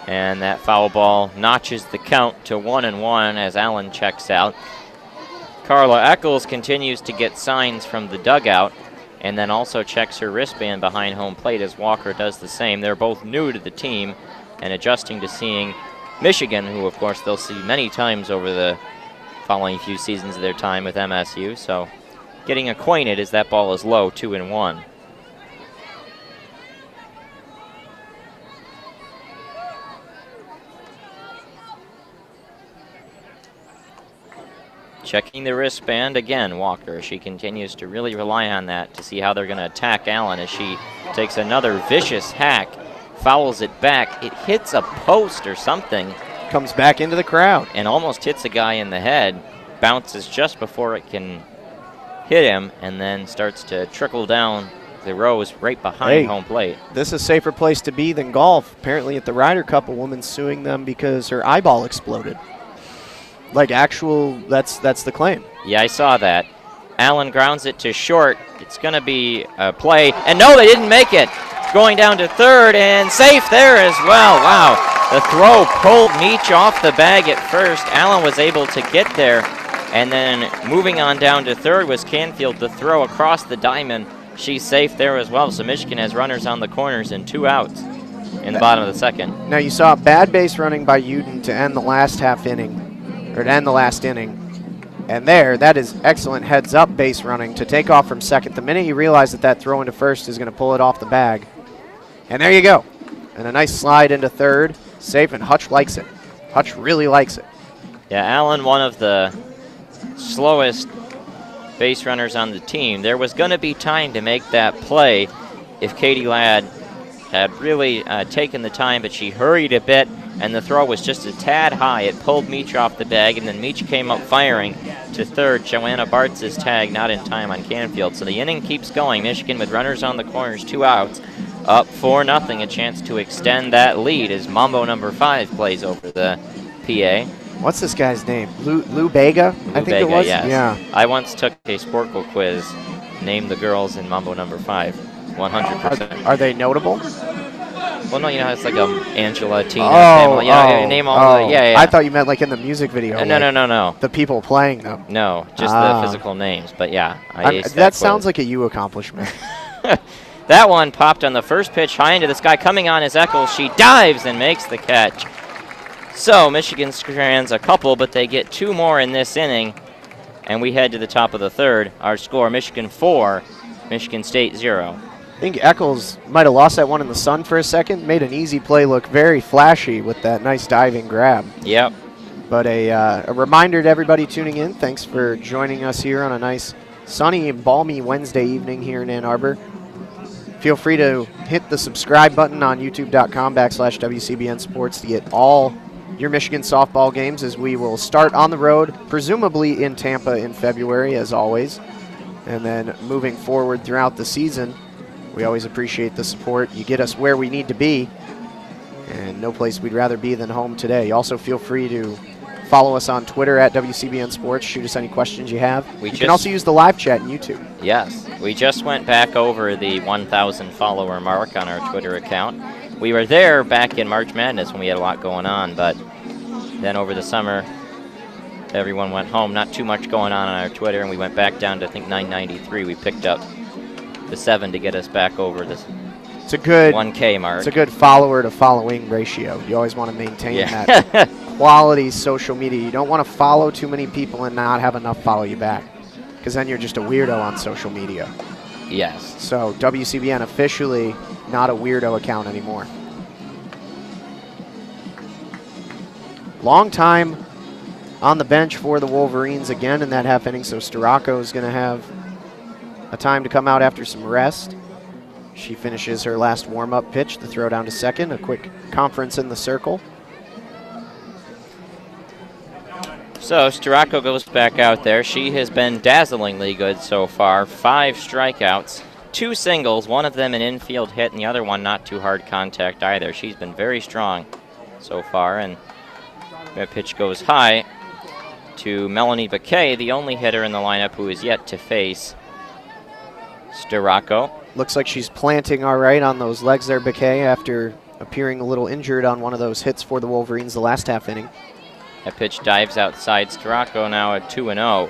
And that foul ball notches the count to 1-1 as Allen checks out. Carla Eccles continues to get signs from the dugout and then also checks her wristband behind home plate as Walker does the same. They're both new to the team and adjusting to seeing Michigan, who of course they'll see many times over the following few seasons of their time with MSU. So getting acquainted as that ball is low, 2-1. Checking the wristband again, Walker. She continues to really rely on that to see how they're going to attack Allen as she takes another vicious hack, fouls it back. It hits a post or something. Comes back into the crowd. And almost hits a guy in the head. Bounces just before it can hit him and then starts to trickle down the rows right behind home plate. This is a safer place to be than golf. Apparently at the Ryder Cup, a woman's suing them because her eyeball exploded. Like actual, that's the claim. Yeah, I saw that. Allen grounds it to short. It's going to be a play. And no, they didn't make it. Going down to third and safe there as well. Wow. The throw pulled Meach off the bag at first. Allen was able to get there. And then moving on down to third was Canfield. The throw across the diamond. She's safe there as well. So Michigan has runners on the corners and 2 outs in the bottom of the second. Now you saw bad base running by Uden to end the last half inning. Or to end the last inning. And there, that is excellent heads-up base running to take off from second. The minute you realize that that throw into first is going to pull it off the bag. And there you go. And a nice slide into third. Safe, and Hutch likes it. Hutch really likes it. Yeah, Allen, one of the slowest base runners on the team. There was going to be time to make that play if Katie Ladd had really taken the time, but she hurried a bit, and the throw was just a tad high. It pulled Meach off the bag, and then Meach came up firing to third. Joanna Bartz's tag not in time on Canfield. So the inning keeps going. Michigan with runners on the corners, 2 outs, up 4-0. A chance to extend that lead as Mambo number 5 plays over the PA. What's this guy's name? Lou Bega, I think Bega, it was? yes. Yeah. I once took a Sporkle quiz, named the girls in Mambo number 5, 100%. Are they notable? Well, no, you know, it's like Angela, Tina, Oh, Pamela. You know, name all the, yeah. I thought you meant like in the music video. No. The people playing them. No, just the physical names. But yeah, I aced that sounds like a you accomplishment. That one popped on the first pitch, high into the sky. Coming on is Eccles. She dives and makes the catch. So Michigan strands a couple, but they get 2 more in this inning. And we head to the top of the third. Our score, Michigan 4, Michigan State 0. I think Eccles might have lost that one in the sun for a second. Made an easy play look very flashy with that nice diving grab. Yep. But a reminder to everybody tuning in, thanks for joining us here on a nice sunny and balmy Wednesday evening here in Ann Arbor. Feel free to hit the subscribe button on youtube.com/WCBN Sports to get all your Michigan softball games, as we will start on the road, presumably in Tampa in February, as always. And then moving forward throughout the season, we always appreciate the support. You get us where we need to be, and no place we'd rather be than home today. Also feel free to follow us on Twitter at WCBN Sports. Shoot us any questions you have. You can also use the live chat in YouTube. Yes. We just went back over the 1,000 follower mark on our Twitter account. We were there back in March Madness when we had a lot going on, but then over the summer, everyone went home. Not too much going on our Twitter, and we went back down to, I think, 993. We picked up the 7 to get us back over this 1K mark. It's a good follower to following ratio. You always want to maintain that quality social media. You don't want to follow too many people and not have enough follow you back, because then you're just a weirdo on social media. Yes. So WCBN officially not a weirdo account anymore. Long time on the bench for the Wolverines again in that half inning, so Starocco is going to have a time to come out after some rest. She finishes her last warm-up pitch, the throw down to second, a quick conference in the circle. So Starocco goes back out there. She has been dazzlingly good so far. 5 strikeouts, 2 singles, one of them an infield hit and the other one not too hard contact either. She's been very strong so far, and that pitch goes high to Melanie Baquet, the only hitter in the lineup who is yet to face Starocco. Looks like she's planting all right on those legs there, Baquet, after appearing a little injured on one of those hits for the Wolverines the last half inning. That pitch dives outside. Starocco now at 2-0.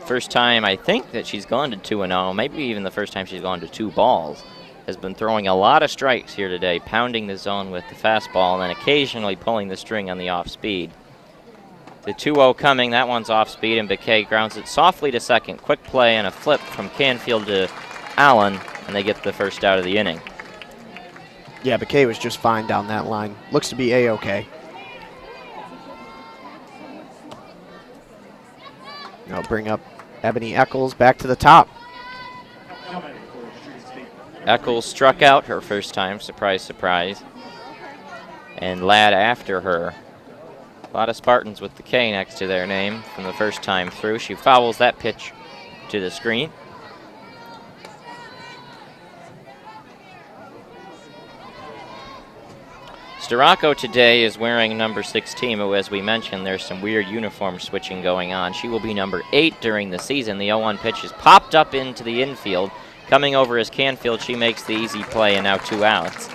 First time, I think, that she's gone to 2-0, maybe even the first time she's gone to 2 balls. Has been throwing a lot of strikes here today, pounding the zone with the fastball and then occasionally pulling the string on the off-speed. The 2-0 coming, that one's off-speed, and Baquet grounds it softly to second. Quick play and a flip from Canfield to Allen, and they get the first out of the inning. Yeah, Baquet was just fine down that line. Looks to be A-OK. Now bring up Ebony Eccles back to the top. Eccles struck out her first time, surprise, surprise. And Ladd after her. A lot of Spartans with the K next to their name from the first time through. She fouls that pitch to the screen. Starocco today is wearing number 16, but as we mentioned, there's some weird uniform switching going on. She will be number 8 during the season. The 0-1 pitch is popped up into the infield. Coming over as Canfield, she makes the easy play, and now 2 outs.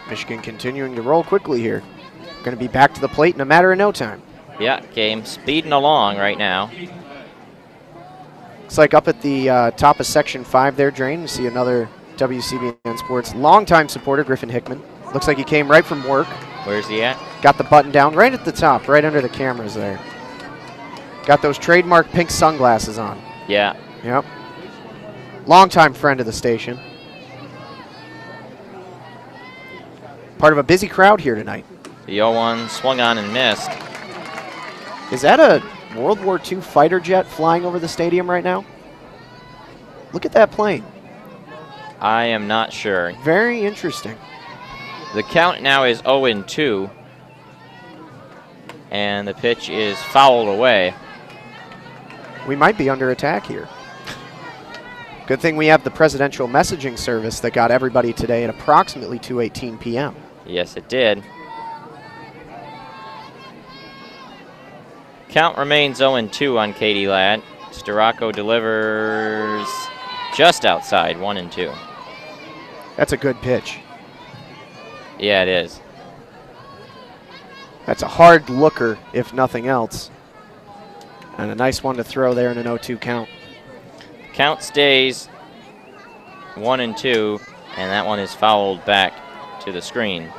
Michigan continuing to roll quickly here. Going to be back to the plate in a matter of no time. Yeah, game speeding along right now. Looks like up at the top of Section 5 there, Drain, you see another WCBN Sports longtime supporter, Griffin Hickman. Looks like he came right from work. Where's he at? Got the button down right at the top, right under the cameras there. Got those trademark pink sunglasses on. Yeah. Yep. Longtime friend of the station. Part of a busy crowd here tonight. The 0-1 swung on and missed. Is that a World War II fighter jet flying over the stadium right now? Look at that plane. I am not sure. Very interesting. The count now is 0-2. And the pitch is fouled away. We might be under attack here. Good thing we have the presidential messaging service that got everybody today at approximately 2:18 p.m. Yes, it did. Count remains 0-2 on Katie Ladd. Storako delivers just outside, 1-2. That's a good pitch. Yeah, it is. That's a hard looker, if nothing else. And a nice one to throw there in an 0-2 count. Count stays 1-2, and that one is fouled back to the screen.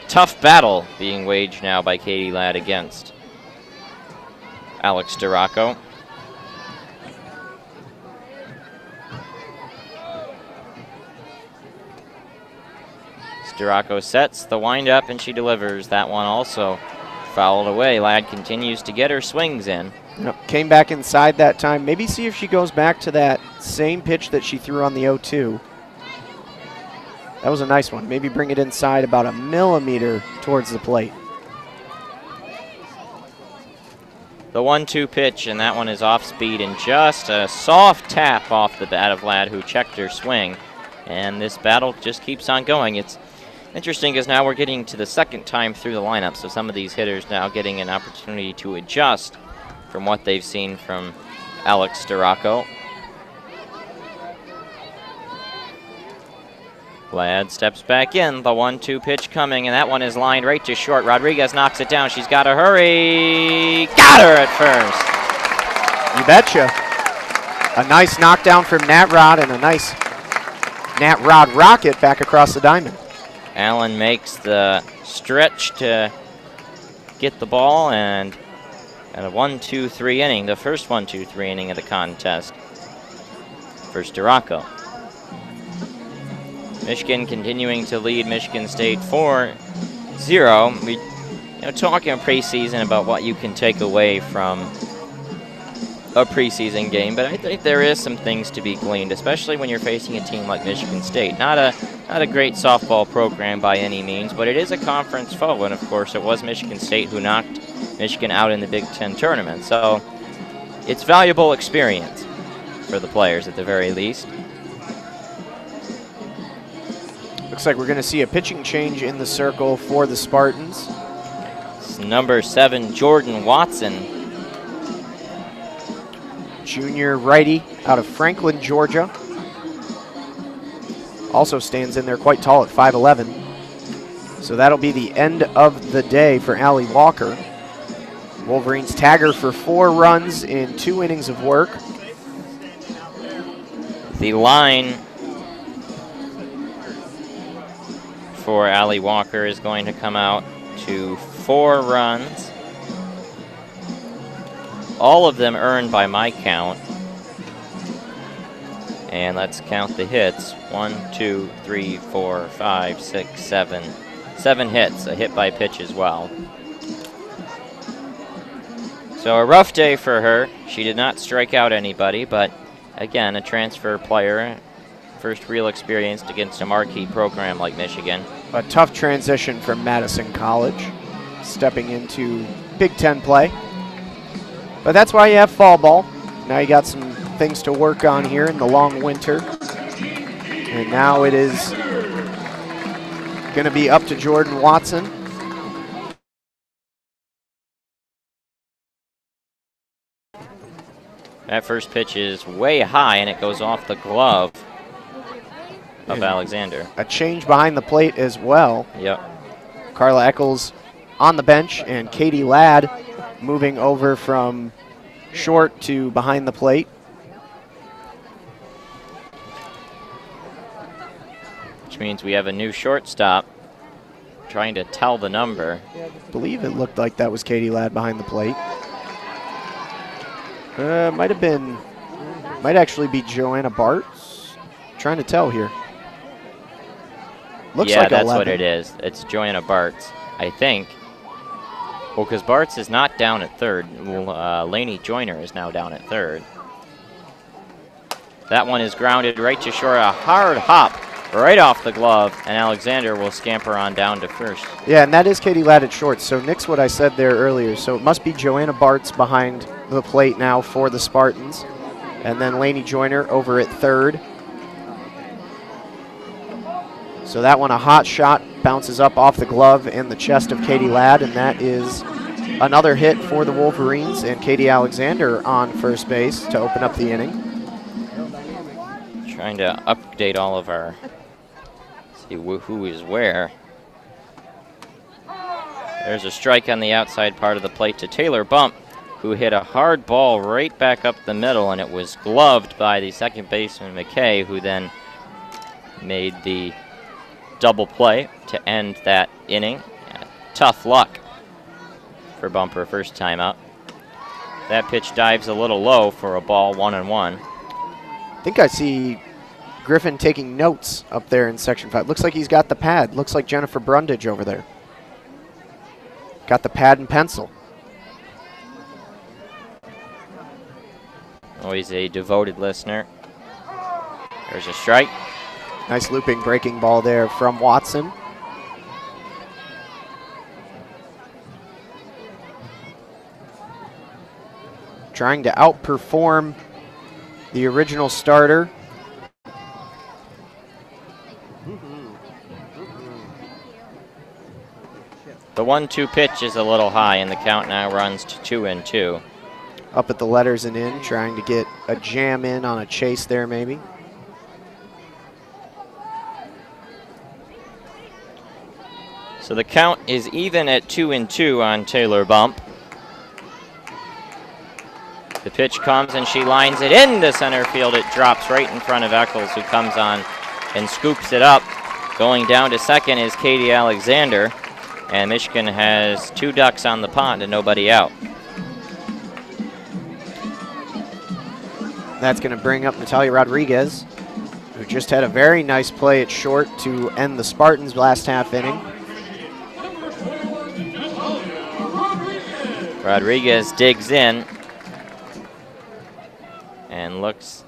Tough battle being waged now by Katie Ladd against Alex Storako. Storako sets the windup and she delivers. That one also fouled away. Ladd continues to get her swings in. Yep. Came back inside that time. Maybe see if she goes back to that same pitch that she threw on the 0-2. That was a nice one. Maybe bring it inside about a millimeter towards the plate. The 1-2 pitch, and that one is off speed and just a soft tap off the bat of Ladd, who checked her swing. And this battle just keeps on going. It's interesting because now we're getting to the second time through the lineup, so some of these hitters now getting an opportunity to adjust from what they've seen from Alex Storako. Ladd steps back in, the 1-2 pitch coming, and that one is lined right to short. Rodriguez knocks it down. She's got to hurry. Got her at first. You betcha. A nice knockdown from Nat Rod and a nice Nat Rod rocket back across the diamond. Allen makes the stretch to get the ball, and a 1-2-3 inning, the first 1-2-3 inning of the contest for Storako. Michigan continuing to lead Michigan State 4-0. We talking preseason about what you can take away from a preseason game, but I think there is some things to be gleaned, especially when you're facing a team like Michigan State. Not a great softball program by any means, but it is a conference foe, and of course it was Michigan State who knocked Michigan out in the Big Ten tournament. So it's valuable experience for the players at the very least. Looks like we're going to see a pitching change in the circle for the Spartans. It's number 7, Jordan Watson. Junior righty out of Franklin, Georgia. Also stands in there quite tall at 5'11". So that'll be the end of the day for Allie Walker. Wolverines tag her for 4 runs in 2 innings of work. The line for Allie Walker is going to come out to 4 runs. All of them earned by my count. And let's count the hits. 1, 2, 3, 4, 5, 6, 7. 7 hits, a hit by pitch as well. So a rough day for her. She did not strike out anybody, but again, a transfer player. First real experience against a marquee program like Michigan. A tough transition from Madison College, stepping into Big Ten play. But that's why you have fall ball. Now you got some things to work on here in the long winter. And now it is going to be up to Jordan Watson. That first pitch is way high, and it goes off the glove of Alexander. A change behind the plate as well. Yep. Carla Eccles on the bench, and Katie Ladd moving over from short to behind the plate. Which means we have a new shortstop trying to tell the number. I believe it looked like that was Katie Ladd behind the plate. Might actually be Joanna Bartz. Trying to tell here. Looks yeah, like that's 11. what it is. It's Joanna Bartz, I think. Well, because Bartz is not down at third. Lainey Joyner is now down at third. That one is grounded right to short. A hard hop right off the glove, and Alexander will scamper on down to first. Yeah, and that is Katie Ladd at short. So nix what I said there earlier. So it must be Joanna Bartz behind the plate now for the Spartans. And then Lainey Joyner over at third. So that one, a hot shot, bounces up off the glove and the chest of Katie Ladd, and that is another hit for the Wolverines, and Katie Alexander on first base to open up the inning. Trying to update all of our, see who is where. There's a strike on the outside part of the plate to Taylor Bump, who hit a hard ball right back up the middle, and it was gloved by the second baseman McKay, who then made the double play to end that inning. Tough luck for Bumper, first time up. That pitch dives a little low for a ball, 1-1. I think I see Griffin taking notes up there in section 5. Looks like he's got the pad. Looks like Jennifer Brundage over there. Got the pad and pencil. Always a devoted listener. There's a strike. Nice looping breaking ball there from Watson. Trying to outperform the original starter. The 1-2 pitch is a little high, and the count now runs to 2-2. Up at the letters and in, trying to get a jam in on a chase there maybe. So the count is even at 2-2 on Taylor Bump. The pitch comes and she lines it into center field. It drops right in front of Eccles, who comes on and scoops it up. Going down to second is Katie Alexander, and Michigan has 2 ducks on the pond and nobody out. That's going to bring up Natalia Rodriguez, who just had a very nice play at short to end the Spartans' last half inning. Rodriguez digs in and looks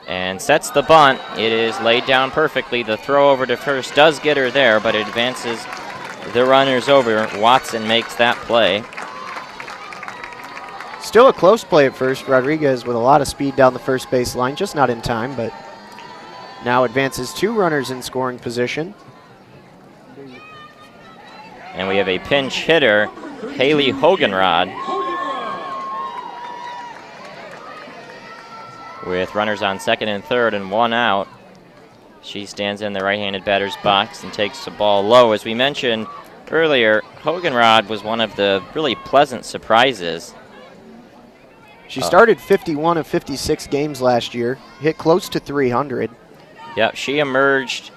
and sets the bunt. It is laid down perfectly. The throw over to first does get her there, but it advances the runners over. Watson makes that play. Still a close play at first. Rodriguez with a lot of speed down the first base line, just not in time, but now advances 2 runners in scoring position. And we have a pinch hitter, Haley Hoganrod, with runners on second and third and 1 out. She stands in the right-handed batter's box and takes the ball low. As we mentioned earlier, Hoganrod was one of the really pleasant surprises. She started 51 of 56 games last year, hit close to 300. Yeah, she emerged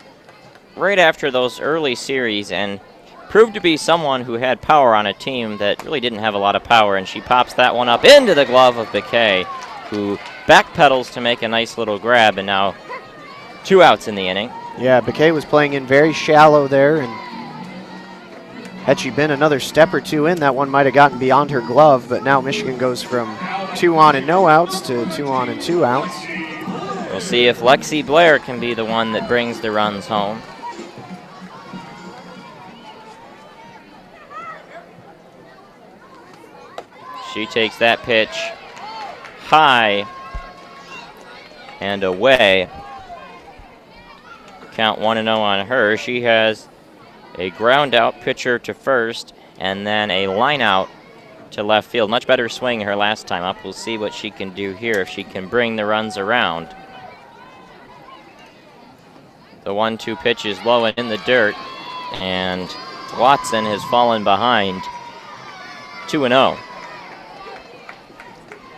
right after those early series and proved to be someone who had power on a team that really didn't have a lot of power, and she pops that one up into the glove of Bakay, who backpedals to make a nice little grab, and now 2 outs in the inning. Yeah, Bakay was playing in very shallow there, and had she been another step or 2 in, that one might have gotten beyond her glove, but now Michigan goes from 2 on and no outs to 2 on and 2 outs. We'll see if Lexi Blair can be the one that brings the runs home. She takes that pitch high and away. Count 1-0 on her. She has a ground out pitcher to first and then a line out to left field. Much better swing her last time up. We'll see what she can do here, if she can bring the runs around. The 1-2 pitch is low and in the dirt, and Watson has fallen behind 2-0.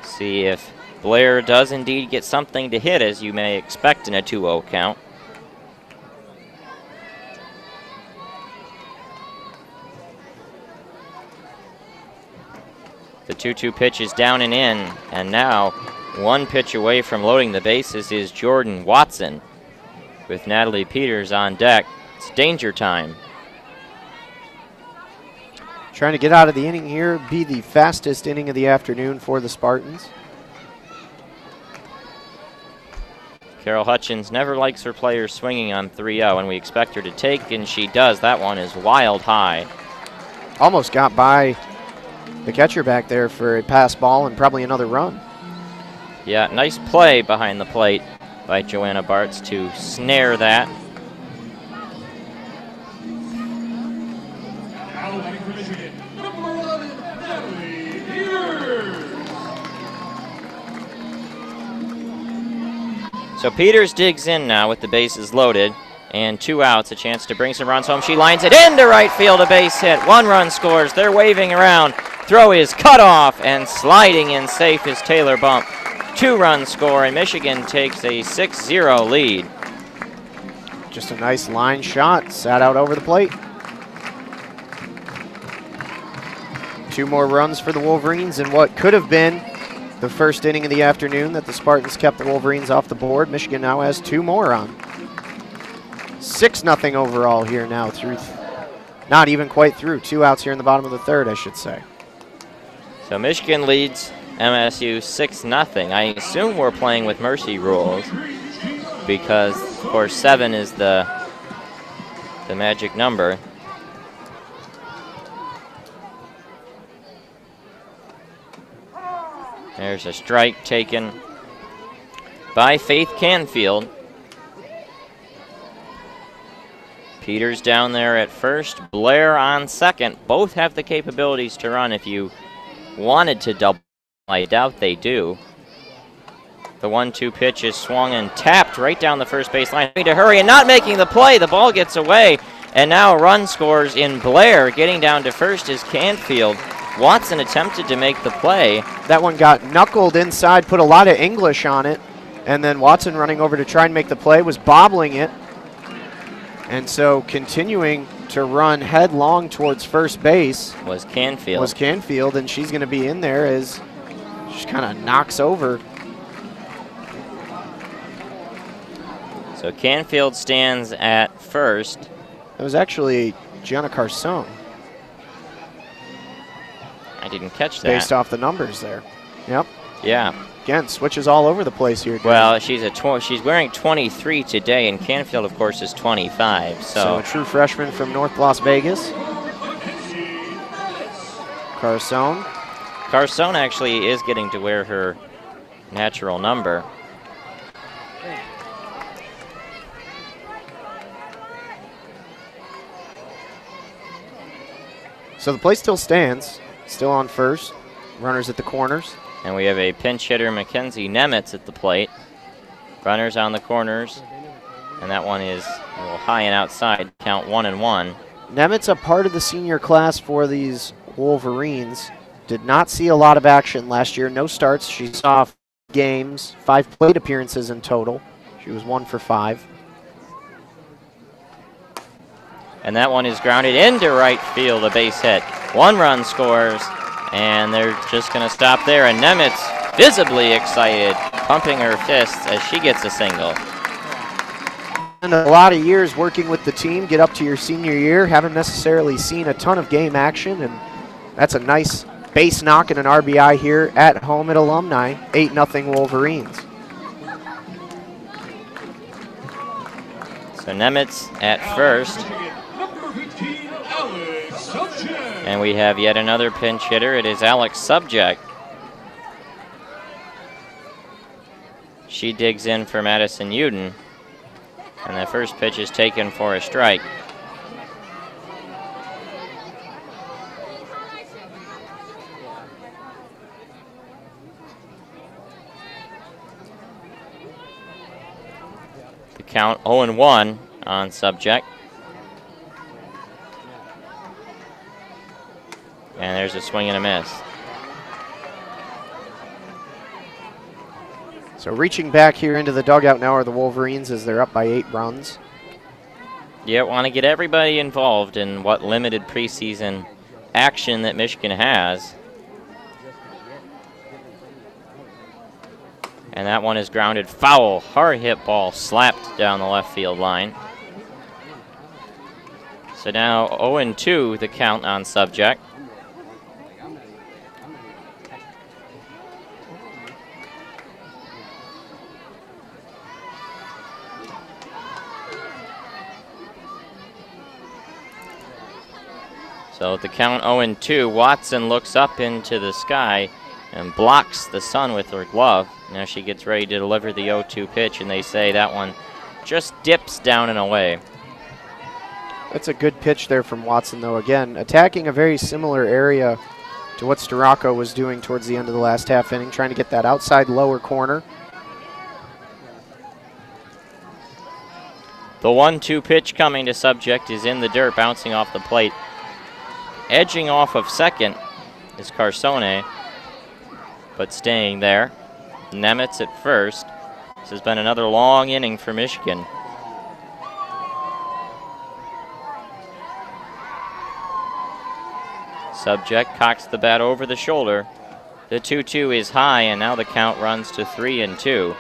See if Blair does indeed get something to hit, as you may expect in a 2-0 count. The 2-2 pitch is down and in, and now 1 pitch away from loading the bases is Jordan Watson. With Natalie Peters on deck, it's danger time. Trying to get out of the inning here, be the fastest inning of the afternoon for the Spartans. Carol Hutchins never likes her players swinging on 3-0, and we expect her to take, and she does. That one is wild high. Almost got by the catcher back there for a pass ball and probably another run. Yeah, nice play behind the plate by Joanna Bartz to snare that. So Peters digs in now with the bases loaded and 2 outs, a chance to bring some runs home. She lines it into right field, a base hit. 1 run scores. They're waving around. Throw is cut off, and sliding in safe is Taylor Bump. 2-run score, and Michigan takes a 6-0 lead. Just a nice line shot, sat out over the plate. 2 more runs for the Wolverines in what could have been the first inning of the afternoon that the Spartans kept the Wolverines off the board. Michigan now has 2 more on. 6-0 overall here now through, not even quite through. 2 outs here in the bottom of the 3rd, I should say. So Michigan leads MSU 6-0. I assume we're playing with mercy rules because, of course, 7 is the magic number. There's a strike taken by Faith Canfield. Peters down there at first, Blair on second. Both have the capabilities to run if you wanted to double. I doubt they do. The 1-2 pitch is swung and tapped right down the first base line. To hurry and not making the play. The ball gets away, and now a run scores in Blair. Getting down to first is Canfield. Watson attempted to make the play. That one got knuckled inside, put a lot of English on it, and then Watson running over to try and make the play was bobbling it. And so continuing to run headlong towards first base was Canfield. And she's going to be in there as she kind of knocks over. So Canfield stands at first. It was actually Gianna Carson. I didn't catch that. Based off the numbers there. Yep. Yeah. Again, switches all over the place here. Well, she's wearing 23 today, and Canfield, of course, is 25. So a true freshman from North Las Vegas. Carson. Carson actually is getting to wear her natural number. So the play still stands. Still on first. Runners at the corners. And we have a pinch hitter, Mackenzie Nemitz, at the plate. Runners on the corners. And that one is a little high and outside. Count 1-1. Nemitz, a part of the senior class for these Wolverines. Did not see a lot of action last year. No starts. She saw 5 games, 5 plate appearances in total. She was 1 for 5. And that one is grounded into right field, a base hit. 1 run scores, and they're just going to stop there. And Nemitz, visibly excited, pumping her fists as she gets a single. And a lot of years working with the team, get up to your senior year, haven't necessarily seen a ton of game action, and that's a nice base knock and an RBI here at home at Alumni. 8-0 Wolverines. So Nemitz at first. And we have yet another pinch hitter. It is Alex Subject. She digs in for Madison Uden. And the first pitch is taken for a strike. The count 0-1 on Subject. And there's a swing and a miss. So reaching back here into the dugout now are the Wolverines as they're up by 8 runs. Yeah, want to get everybody involved in what limited preseason action that Michigan has. And that one is grounded foul. Hard hit ball slapped down the left field line. So now 0-2 the count on Subject. So at the count 0-2, Watson looks up into the sky and blocks the sun with her glove. Now she gets ready to deliver the 0-2 pitch, and they say that one just dips down and away. That's a good pitch there from Watson, though. Again, attacking a very similar area to what Storako was doing towards the end of the last half inning, trying to get that outside lower corner. The 1-2 pitch coming to Subject is in the dirt, bouncing off the plate. Edging off of second is Carsone, but staying there. Nemitz at first. This has been another long inning for Michigan. Subject cocks the bat over the shoulder. The 2-2 is high, and now the count runs to 3-2.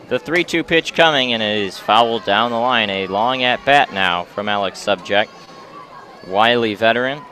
The 3-2 pitch coming, and it is fouled down the line. A long at bat now from Alex Subject. Wily veteran.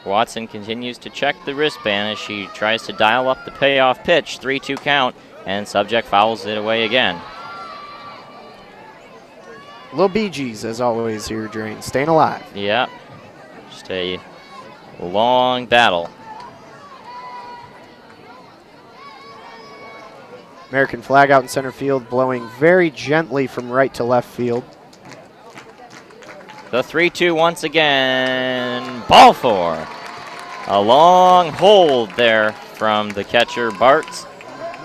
Watson continues to check the wristband as she tries to dial up the payoff pitch. 3-2 count, and Subject fouls it away again. Little Bee Gees, as always, here, Drain. Staying alive. Yep. Just a long battle. American flag out in center field, blowing very gently from right to left field. The 3-2 once again. Ball four. A long hold there from the catcher, Bartz.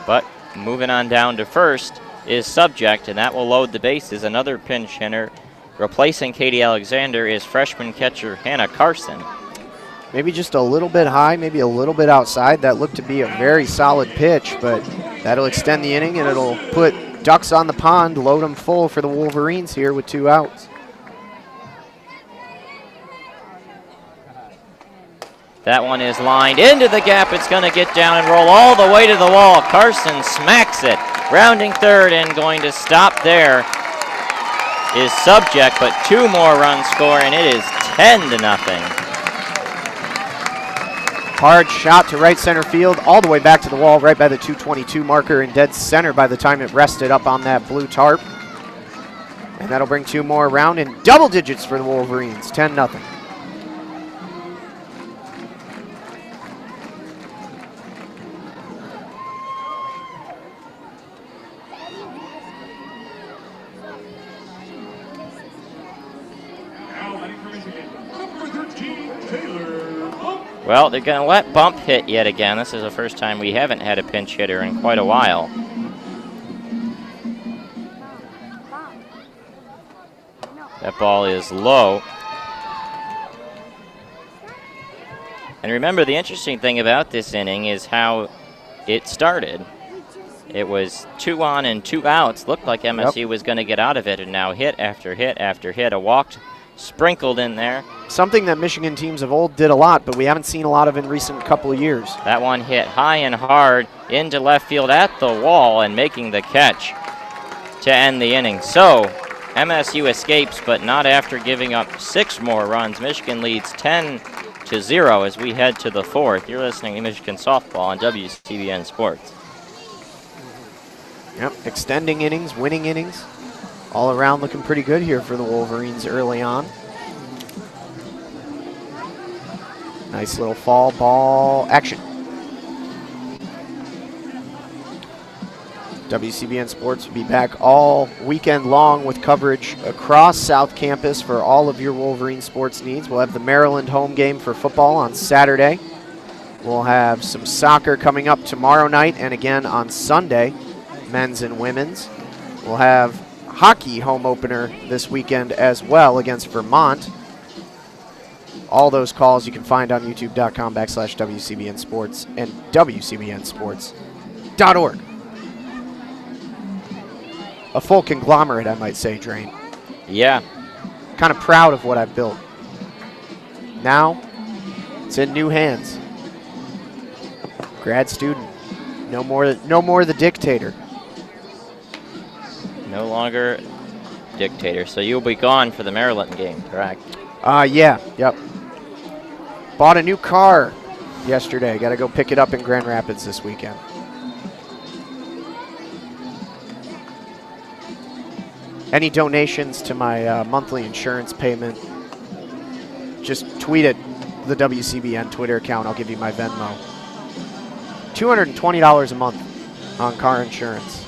But moving on down to first is Subject, and that will load the bases. Another pinch hitter. Replacing Katie Alexander is freshman catcher Hannah Carson. Maybe just a little bit high, maybe a little bit outside. That looked to be a very solid pitch, but that'll extend the inning, and it'll put ducks on the pond, load them full for the Wolverines here with 2 outs. That one is lined into the gap. It's going to get down and roll all the way to the wall. Carson smacks it. Rounding third and going to stop there is Subject, but 2 more runs score, and it is 10-0. Hard shot to right center field, all the way back to the wall, right by the 222 marker in dead center by the time it rested up on that blue tarp. And that'll bring 2 more around in double digits for the Wolverines, 10-0. Well, they're going to let Bump hit yet again. This is the first time we haven't had a pinch hitter in quite a while. That ball is low. And remember, the interesting thing about this inning is how it started. It was 2 on and 2 outs. Looked like MSU was going to get out of it, and now hit after hit after hit. A walk sprinkled in there. Something that Michigan teams of old did a lot, but we haven't seen a lot of in recent couple of years. That one hit high and hard into left field at the wall and making the catch to end the inning. So MSU escapes, but not after giving up 6 more runs. Michigan leads 10-0 as we head to the 4th. You're listening to Michigan Softball on WCBN Sports. Yep, extending innings, winning innings. All around looking pretty good here for the Wolverines early on. Nice little fall ball action. WCBN Sports will be back all weekend long with coverage across South Campus for all of your Wolverine sports needs. We'll have the Maryland home game for football on Saturday. We'll have some soccer coming up tomorrow night and again on Sunday, men's and women's. We'll have hockey home opener this weekend as well against Vermont. All those calls you can find on youtube.com/WCBN Sports and WCBNsports.org. A full conglomerate, I might say, Drain. Yeah. Kind of proud of what I've built. Now, it's in new hands. Grad student. No more the dictator. No longer dictator. So you'll be gone for the Maryland game, correct? Yeah, yep. Bought a new car yesterday. Got to go pick it up in Grand Rapids this weekend. Any donations to my monthly insurance payment, just tweet at the WCBN Twitter account. I'll give you my Venmo. $220 a month on car insurance.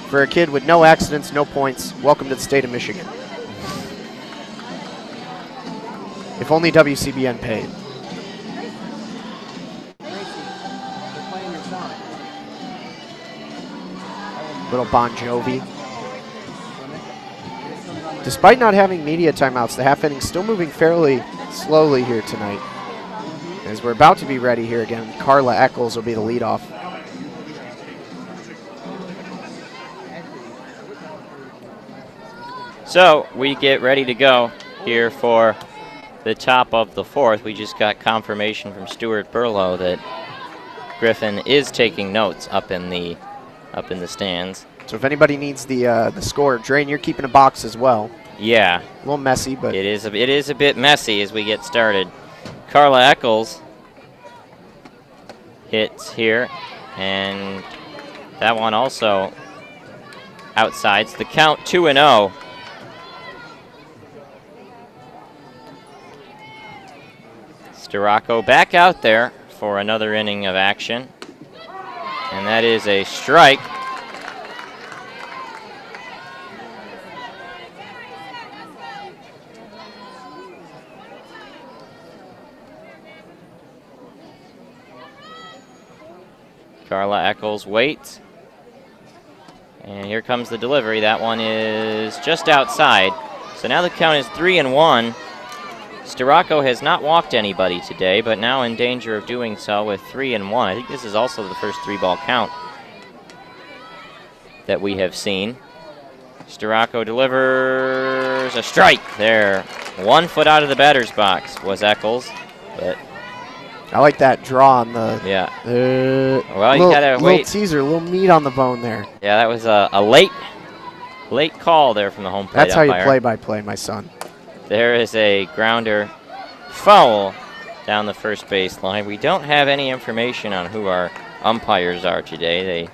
For a kid with no accidents, no points, welcome to the state of Michigan. If only WCBN paid. Little Bon Jovi. Despite not having media timeouts, the half inning's still moving fairly slowly here tonight. As we're about to be ready here again, Carla Eccles will be the leadoff. So we get ready to go here for the top of the fourth. We just got confirmation from Stuart Burlow that Griffin is taking notes up in the stands. So if anybody needs the score, Drain, you're keeping a box as well. Yeah. A little messy, but it is a bit messy as we get started. Carla Eccles hits here, and that one also outsides. The count 2-0. Storako back out there for another inning of action, and that is a strike. Carla Eccles waits, and here comes the delivery. That one is just outside. So now the count is 3-1. Storako has not walked anybody today, but now in danger of doing so with 3-1. I think this is also the first 3-ball count that we have seen. Storako delivers a strike there. 1 foot out of the batter's box was Eccles, but I like that draw on the. Yeah. Well, you gotta wait. Little teaser, a little meat on the bone there. Yeah, that was a late call there from the home plate That's how umpire. you play-by-play, my son. There is a grounder foul down the first base line. We don't have any information on who our umpires are today. They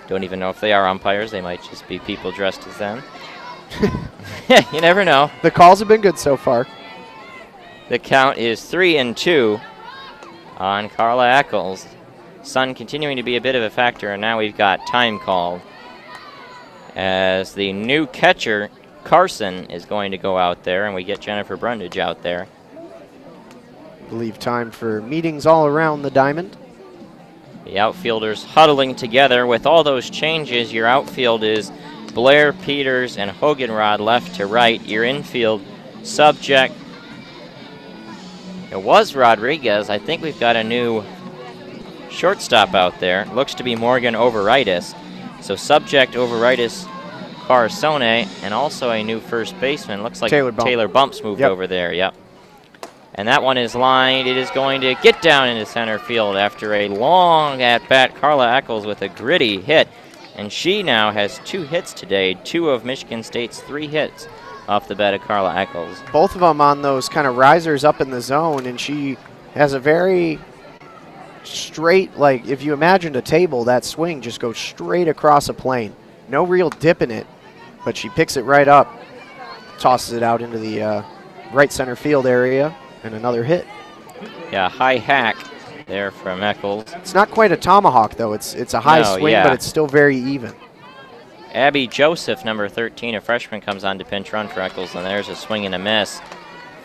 don't even know if they are umpires. They might just be people dressed as them. You never know. The calls have been good so far. The count is 3-2 on Carla Eccles. Sun continuing to be a bit of a factor, and now we've got time called as the new catcher, Carson, is going to go out there, and we get Jennifer Brundage out there. I believe time for meetings all around the diamond. The outfielders huddling together. With all those changes, your outfield is Blair, Peters, and Hoganrod left to right. Your infield, Subject. It was Rodriguez. I think we've got a new shortstop out there. Looks to be Morgan Overitis. So Subject, Overitis, Carsone, and also a new first baseman. Looks like Taylor Bumps moved over there. Yep. And that one is lined. It is going to get down into center field after a long at-bat. Carla Eccles with a gritty hit. And she now has 2 hits today, 2 of Michigan State's 3 hits off the bat of Carla Eccles. Both of them on those kind of risers up in the zone, and she has a very straight, like if you imagined a table, that swing just goes straight across a plane. No real dip in it, but she picks it right up, tosses it out into the right center field area, and another hit. Yeah, high hack there from Eccles. It's not quite a tomahawk, though. It's a high swing, but it's still very even. Abby Joseph, number 13, a freshman, comes on to pinch run for Eccles, and there's a swing and a miss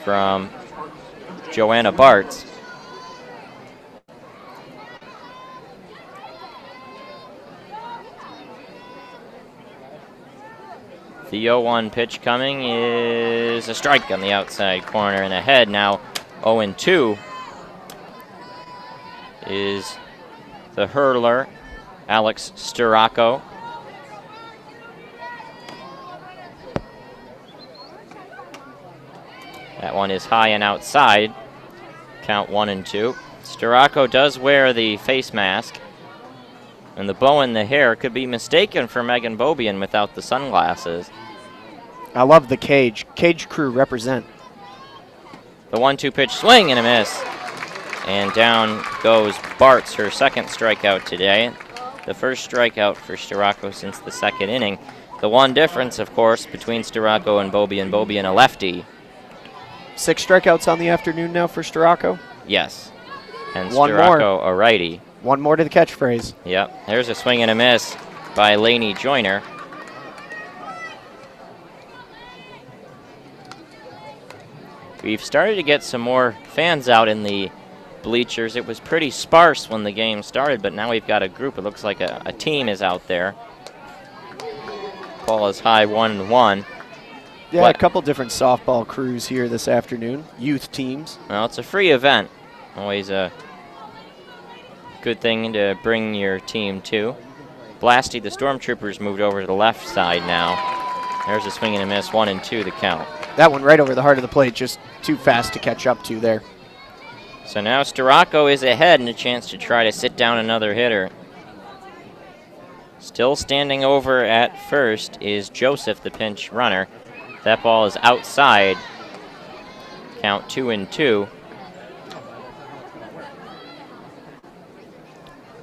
from Joanna Bartz. The 0-1 pitch coming is a strike on the outside corner, and ahead now 0-2 is the hurler, Alex Storako. That one is high and outside. Count 1-2. Storako does wear the face mask, and the bow in the hair could be mistaken for Megan Bobian without the sunglasses. I love the cage. Cage crew represent. The 1-2 pitch swing and a miss. And down goes Bartz, her second strikeout today. The first strikeout for Storako since the second inning. The one difference, of course, between Storako and Bobian a lefty. 6 strikeouts on the afternoon now for Storako. Yes. And One Storako a righty. One more to the catchphrase. Yep. There's a swing and a miss by Lainey Joyner. We've started to get some more fans out in the bleachers. It was pretty sparse when the game started, but now we've got a group. It looks like a team is out there. Ball is high 1-1. Yeah, a couple different softball crews here this afternoon. Youth teams. Well, it's a free event. Always a good thing to bring your team to. Blasty, the Stormtroopers, moved over to the left side now. There's a swing and a miss, 1-2 the count. That one right over the heart of the plate, just too fast to catch up to there. So now Storako is ahead and a chance to try to sit down another hitter. Still standing over at first is Joseph, the pinch runner. That ball is outside. Count 2-2.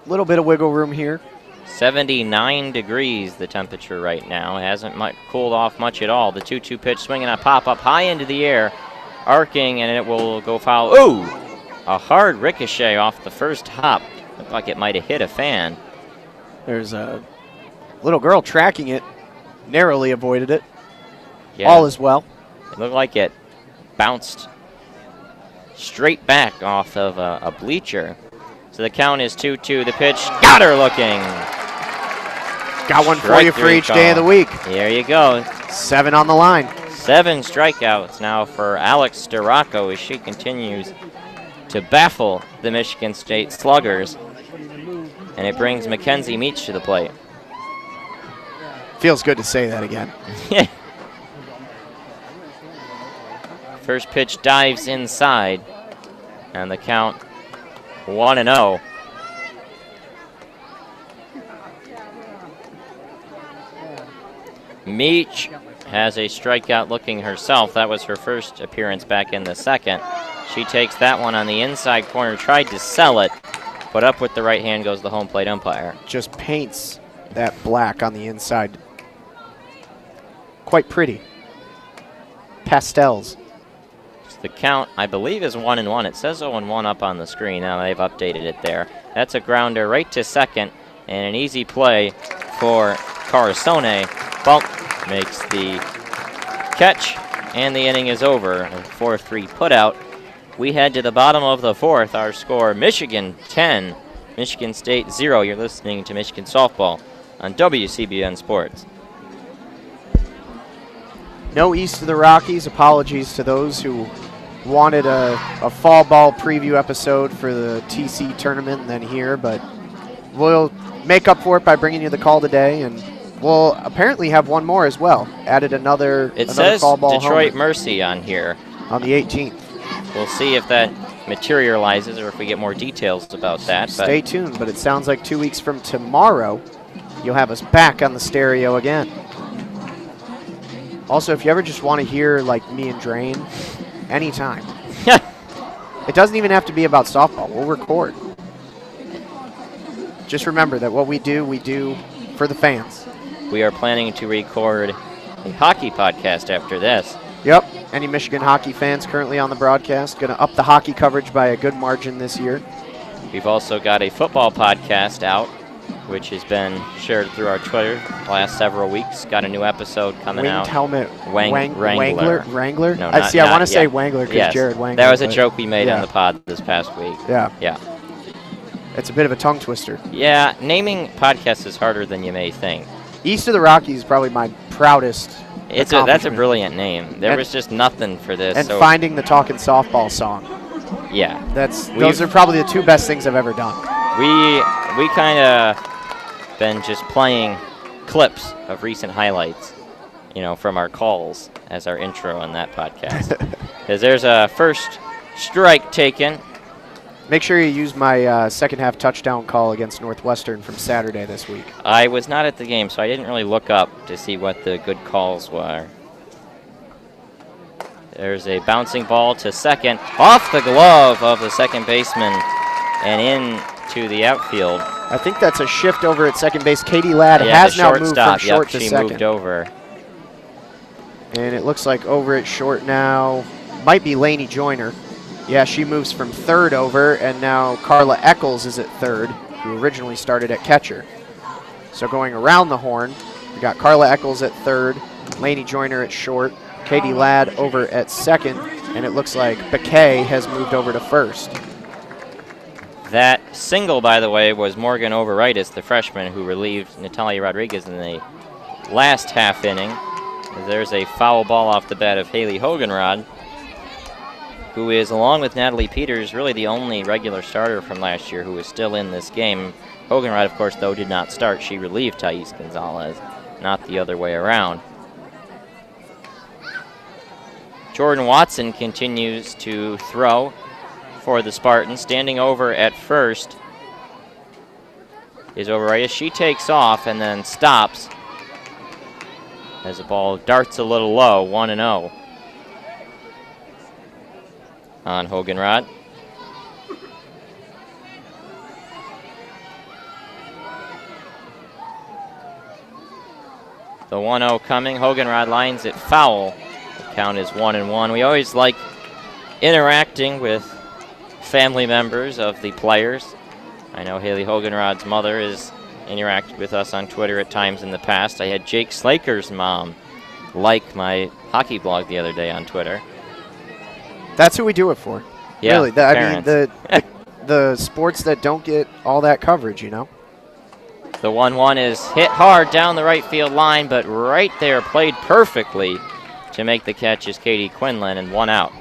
Little bit of wiggle room here. 79 degrees the temperature right now. It hasn't cooled off much at all. The 2-2 pitch swinging a pop up high into the air, arcing, and it will go foul. Ooh! A hard ricochet off the first hop. Looked like it might have hit a fan. There's a little girl tracking it. Narrowly avoided it. Yeah, all is well. It looked like it bounced straight back off of a bleacher. So the count is 2-2. The pitch got her looking. Got one for you for each day of the week. There you go. 7 on the line. 7 strikeouts now for Alex Storako as she continues to baffle the Michigan State Sluggers. And it brings Mackenzie Meach to the plate. Feels good to say that again. First pitch dives inside, and the count 1-0. Meach has a strikeout looking herself. That was her first appearance back in the second. She takes that one on the inside corner, tried to sell it, but up with the right hand goes the home plate umpire. Just paints that black on the inside. Quite pretty. Pastels. The count, I believe, is 1-1. It says 0-1 up on the screen. Now they've updated it there. That's a grounder right to second, and an easy play for Carasone. Bump makes the catch, and the inning is over. A 4-3 putout. We head to the bottom of the fourth. Our score, Michigan 10, Michigan State 0. You're listening to Michigan Softball on WCBN Sports. No East of the Rockies. Apologies to those who wanted a fall ball preview episode for the TC tournament than here, but we'll make up for it by bringing you the call today, and we'll apparently have one more as well. Added another fall ball. It says Detroit homer Mercy on here. On the 18th. We'll see if that materializes or if we get more details about that. Stay tuned, but it sounds like 2 weeks from tomorrow, you'll have us back on the stereo again. Also, if you ever just want to hear like me and Drain, anytime. It doesn't even have to be about softball. We'll record. Just remember that what we do for the fans. We are planning to record a hockey podcast after this. Yep. Any Michigan hockey fans currently on the broadcast, going to up the hockey coverage by a good margin this year. We've also got a football podcast out, which has been shared through our Twitter the last several weeks. Got a new episode coming out. Winged helmet. Wrangler. Wrangler? No, I want to say Wangler because Jared Wangler. That was a joke we made on the pod this past week. Yeah. Yeah. It's a bit of a tongue twister. Yeah, naming podcasts is harder than you may think. East of the Rockies is probably my proudest That's a brilliant name. There was just nothing for this. And finding the Talkin' Softball song. Yeah. Those are probably the 2 best things I've ever done. We kind of been just playing clips of recent highlights, from our calls as our intro on that podcast. Because there's a first strike taken, Make sure you use my second half touchdown call against Northwestern from Saturday this week. I was not at the game, so I didn't really look up to see what the good calls were. There's a bouncing ball to second, off the glove of the second baseman and into the outfield. I think that's a shift over at second base. Katie Ladd has now moved from short to second. She moved over. And it looks like over at short now might be Lainey Joyner. Yeah, she moves from third over, and now Carla Eccles is at third, who originally started at catcher. So going around the horn, we got Carla Eccles at third, Lainey Joyner at short, Katie Ladd over at second, and it looks like Bakay has moved over to first. That single, by the way, was Morgan Overitis, the freshman who relieved Natalia Rodriguez in the last half inning. There's a foul ball off the bat of Haley Hoganrod, who is, along with Natalie Peters, really the only regular starter from last year who is still in this game. Hoganrod, of course, though, did not start. She relieved Thais Gonzalez, not the other way around. Jordan Watson continues to throw for the Spartans. Standing over at first is Overitis. She takes off and then stops as the ball darts a little low, 1-0 on Hoganrod. The 1-0 coming. Hoganrod lines it foul. The count is 1-1. We always like interacting with family members of the players. I know Haley Hoganrod's mother has interacted with us on Twitter at times in the past. I had Jake Slaker's mom like my hockey blog the other day on Twitter. That's who we do it for. Yeah, really. I mean, the sports that don't get all that coverage, you know. The 1-1 is hit hard down the right field line, but right there, played perfectly to make the catch is Katie Quinlan, and 1 out.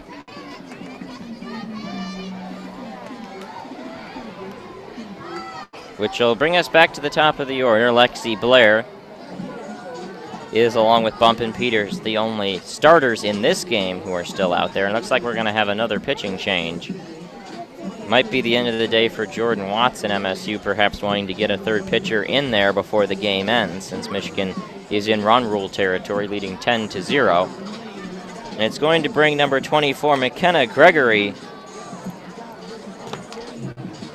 Which will bring us back to the top of the order. Lexi Blair is, along with Bumpin' Peters, the only starters in this game who are still out there. And it looks like we're going to have another pitching change. Might be the end of the day for Jordan Watson, MSU perhaps wanting to get a third pitcher in there before the game ends, since Michigan is in run rule territory, leading 10-0. And it's going to bring number 24, McKenna Gregory,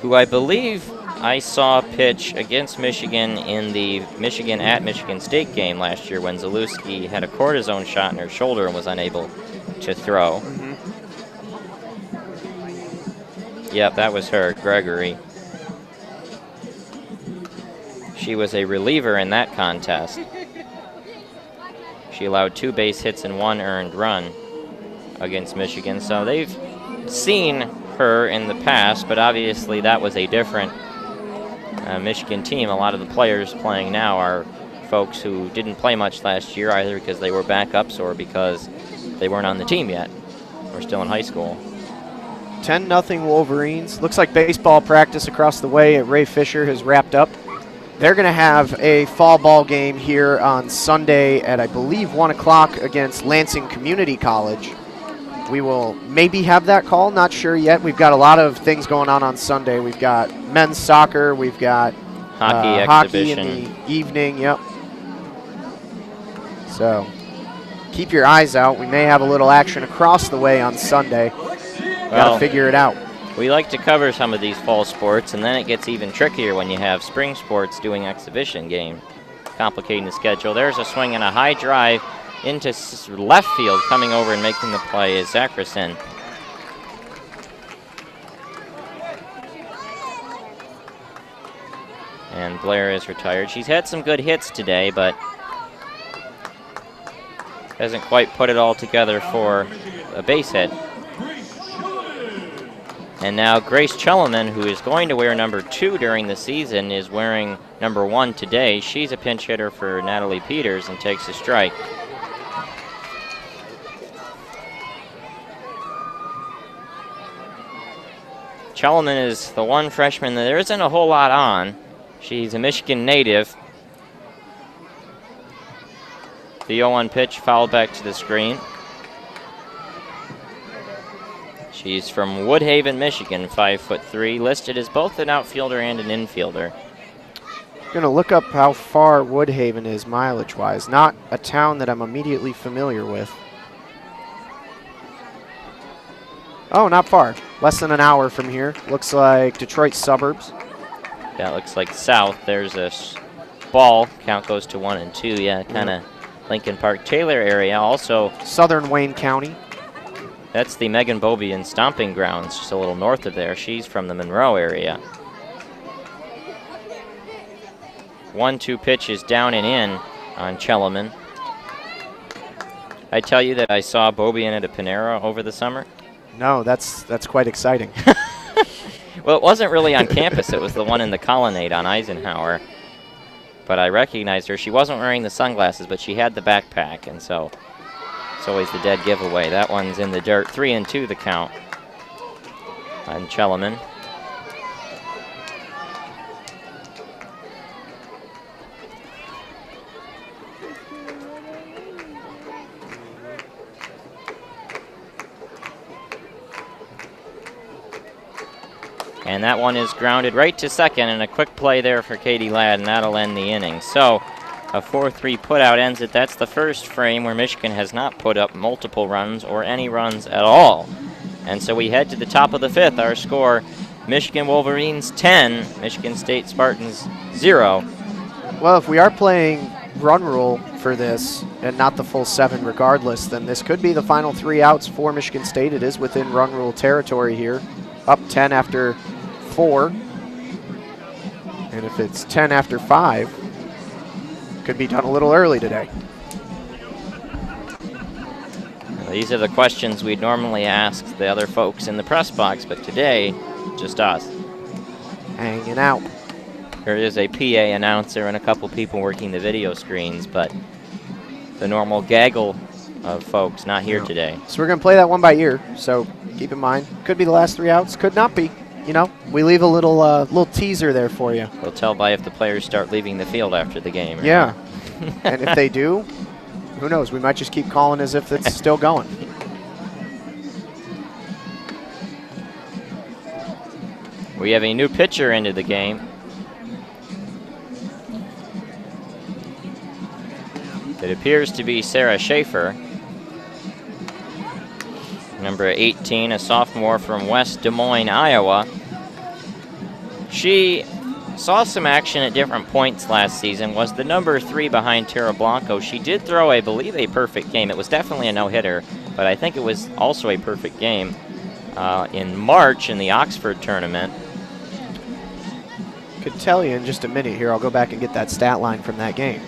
who I believe I saw pitch against Michigan in the Michigan at Michigan State game last year when Zalewski had a cortisone shot in her shoulder and was unable to throw. Yep, that was her, Gregory. She was a reliever in that contest. She allowed 2 base hits and 1 earned run against Michigan. So they've seen her in the past, but obviously that was a different Michigan team. A lot of the players playing now are folks who didn't play much last year, either because they were backups or because they weren't on the team yet or still in high school. 10-0 Wolverines. Looks like baseball practice across the way at Ray Fisher has wrapped up. They're going to have a fall ball game here on Sunday at, I believe, 1 o'clock against Lansing Community College. We will maybe have that call, not sure yet. We've got a lot of things going on Sunday. We've got men's soccer, we've got hockey in the evening, yep. So keep your eyes out. We may have a little action across the way on Sunday. Got to figure it out. We like to cover some of these fall sports, and then it gets even trickier when you have spring sports doing exhibition games, complicating the schedule. There's a swing and a high drive into left field. Coming over and making the play is Zachrison. And Blair is retired. She's had some good hits today, but hasn't quite put it all together for a base hit. And now Grace Chelleman, who is going to wear number 2 during the season, is wearing number 1 today. She's a pinch hitter for Natalie Peters and takes a strike. Chelleman is the one freshman that there isn't a whole lot on. She's a Michigan native. The 0-1 pitch fouled back to the screen. She's from Woodhaven, Michigan, 5'3", listed as both an outfielder and an infielder. Going to look up how far Woodhaven is mileage-wise. Not a town that I'm immediately familiar with. Oh, not far. Less than an hour from here. Looks like Detroit suburbs. Yeah, it looks like south. There's a ball. Count goes to 1 and 2. Yeah, kind of Lincoln Park Taylor area. Also, southern Wayne County. That's the Megan Bobian stomping grounds, just a little north of there. She's from the Monroe area. 1-2 pitch is down and in on Chelleman. I tell you that I saw Bobian at a Panera over the summer. No, that's quite exciting. Well, it wasn't really on campus. It was the one in the Colonnade on Eisenhower. But I recognized her. She wasn't wearing the sunglasses, but she had the backpack, and so it's always the dead giveaway. That one's in the dirt. 3 and 2 the count on Chelleman. And that one is grounded right to second, and a quick play there for Katie Ladd, and that'll end the inning. So a 4-3 putout ends it. That's the first frame where Michigan has not put up multiple runs or any runs at all. And so we head to the top of the 5th. Our score, Michigan Wolverines 10, Michigan State Spartans 0. Well, if we are playing run rule for this and not the full 7 regardless, then this could be the final 3 outs for Michigan State. It is within run rule territory here. Up 10 after 4. And if it's 10 after 5, could be done a little early today. Well, these are the questions we'd normally ask the other folks in the press box, but today, just us. Hanging out. There is a PA announcer and a couple people working the video screens, but the normal gaggle of folks not here today. So we're going to play that one by ear, so keep in mind. Could be the last 3 outs, could not be. You know, we leave a little teaser there for you. We'll tell by if the players start leaving the field after the game. Right? Yeah. And if they do, who knows? We might just keep calling as if it's still going. We have a new pitcher into the game. It appears to be Sarah Schaefer. Number 18, a sophomore from West Des Moines, Iowa. She saw some action at different points last season, was the number 3 behind Tara Blanco. She did throw, I believe, a perfect game. It was definitely a no-hitter, but I think it was also a perfect game in March in the Oxford tournament. Could tell you in just a minute here. I'll go back and get that stat line from that game.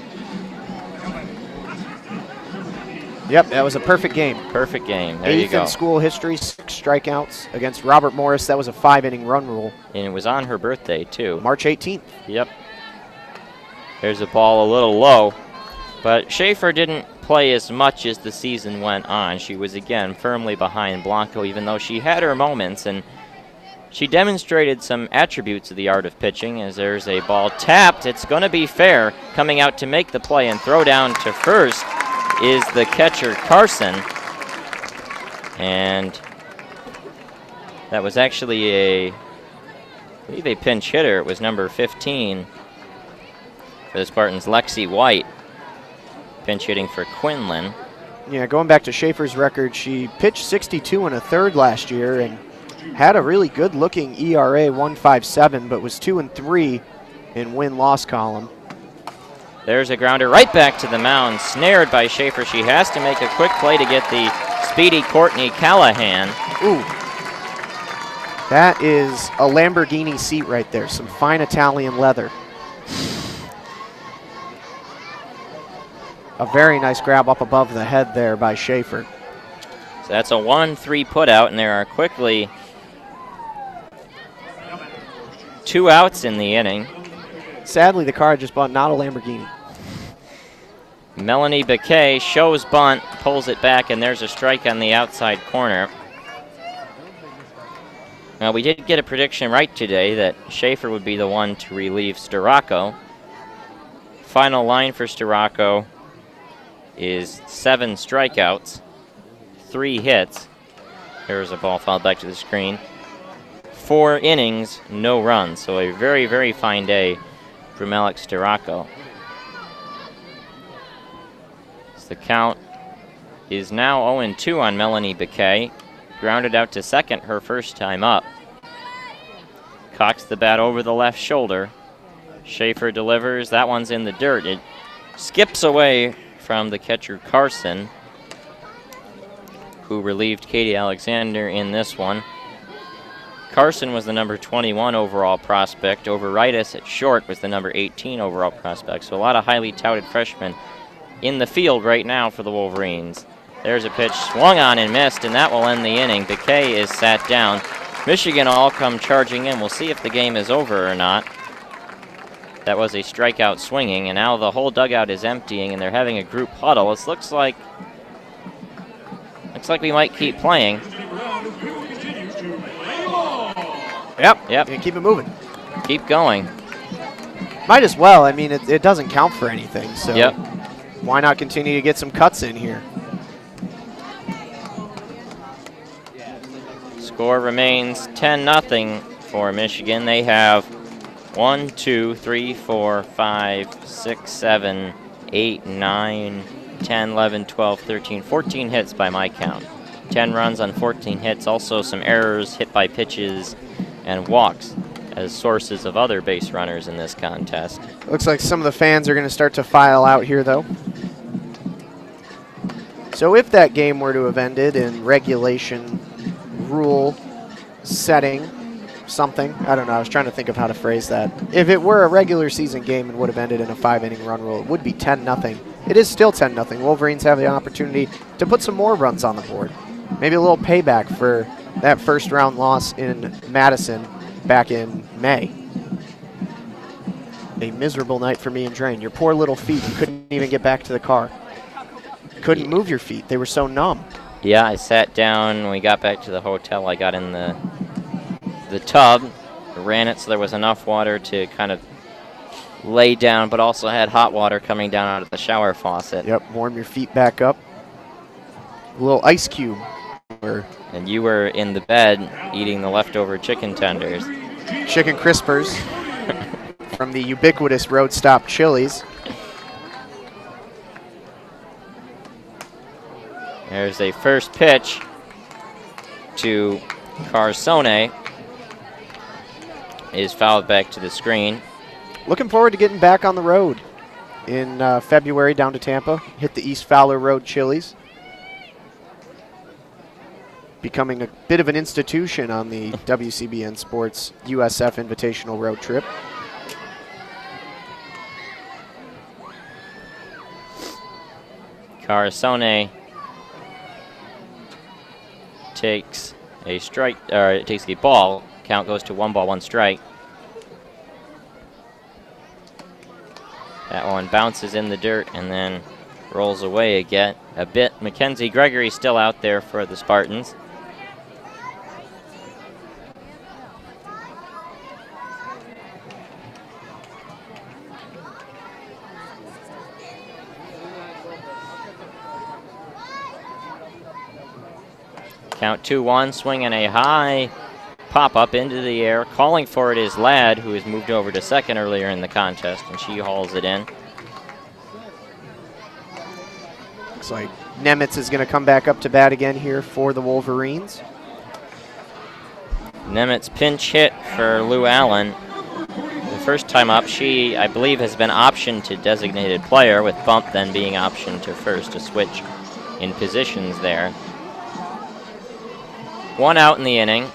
Yep, that was a perfect game. Perfect game. There you go. 8th in school history, 6 strikeouts against Robert Morris. That was a 5-inning run rule. And it was on her birthday, too. March 18th. Yep. There's the ball a little low. But Schaefer didn't play as much as the season went on. She was, again, firmly behind Blanco, even though she had her moments. And she demonstrated some attributes of the art of pitching as there's a ball tapped. It's going to be fair. Coming out to make the play and throw down to first is the catcher Carson, and that was actually I believe a pinch hitter. It was number 15 for the Spartans, Lexi White, pinch hitting for Quinlan. Yeah, going back to Schaefer's record, she pitched 62 1/3 last year and had a really good-looking ERA, 1.57, but was 2-3 in win-loss column. There's a grounder right back to the mound, snared by Schaefer. She has to make a quick play to get the speedy Courtney Callahan. Ooh. That is a Lamborghini seat right there. Some fine Italian leather. A very nice grab up above the head there by Schaefer. So that's a 1-3 putout, and there are quickly 2 outs in the inning. Sadly, the car just bought not a Lamborghini. Melanie Baquet shows bunt, pulls it back, and there's a strike on the outside corner. Now, we did get a prediction right today that Schaefer would be the one to relieve Storako. Final line for Storako is 7 strikeouts, 3 hits, Here's a ball fouled back to the screen. 4 innings, no runs. So a very, very fine day from Alex Duraco. The count is now 0-2 on Melanie Biquet. Grounded out to second her first time up. Cocks the bat over the left shoulder. Schaefer delivers. That one's in the dirt. It skips away from the catcher Carson, who relieved Katie Alexander in this one. Carson was the number 21 overall prospect. Overitis at short was the number 18 overall prospect. So a lot of highly touted freshmen in the field right now for the Wolverines. There's a pitch swung on and missed, and that will end the inning. Biquet is sat down. Michigan all come charging in. We'll see if the game is over or not. That was a strikeout swinging, and now the whole dugout is emptying, and they're having a group huddle. It looks like we might keep playing. Yep. Yeah, keep it moving. Keep going. Might as well. I mean, it doesn't count for anything, so yep. Why not continue to get some cuts in here? Score remains 10-0 for Michigan. They have 1, 2, 3, 4, 5, 6, 7, 8, 9, 10, 11, 12, 13, 14 hits by my count. 10 runs on 14 hits. Also some errors, hit by pitches, and walks as sources of other base runners in this contest. Looks like some of the fans are going to start to file out here, though. So if that game were to have ended in regulation, rule, setting, something, I don't know, I was trying to think of how to phrase that. If it were a regular season game and would have ended in a 5-inning run rule, it would be 10-0. It is still 10-0. Wolverines have the opportunity to put some more runs on the board. Maybe a little payback for that first round loss in Madison back in May. A miserable night for me and Drain. Your poor little feet, you couldn't even get back to the car. Couldn't move your feet. They were so numb. Yeah, I sat down. When we got back to the hotel, I got in the tub, ran it so there was enough water to kind of lay down, but also had hot water coming down out of the shower faucet. Yep, warm your feet back up. A little ice cube. And you were in the bed eating the leftover chicken tenders. Chicken crispers from the ubiquitous Road Stop Chili's. There's a first pitch to Carsone. Is fouled back to the screen. Looking forward to getting back on the road in February down to Tampa. Hit the East Fowler Road Chili's. Becoming a bit of an institution on the WCBN Sports USF Invitational Road Trip. Carsone takes a strike, or it takes a ball. Count goes to 1 ball, 1 strike. That one bounces in the dirt and then rolls away again a bit. Mackenzie Gregory still out there for the Spartans. Count 2-1, swinging a high pop up into the air. Calling for it is Ladd, who has moved over to second earlier in the contest, and she hauls it in. Looks like Nemitz is going to come back up to bat again here for the Wolverines. Nemitz pinch hit for Lou Allen. The first time up, she, I believe, has been optioned to designated player, with Bump then being optioned to first, to switch in positions there. 1 out in the inning.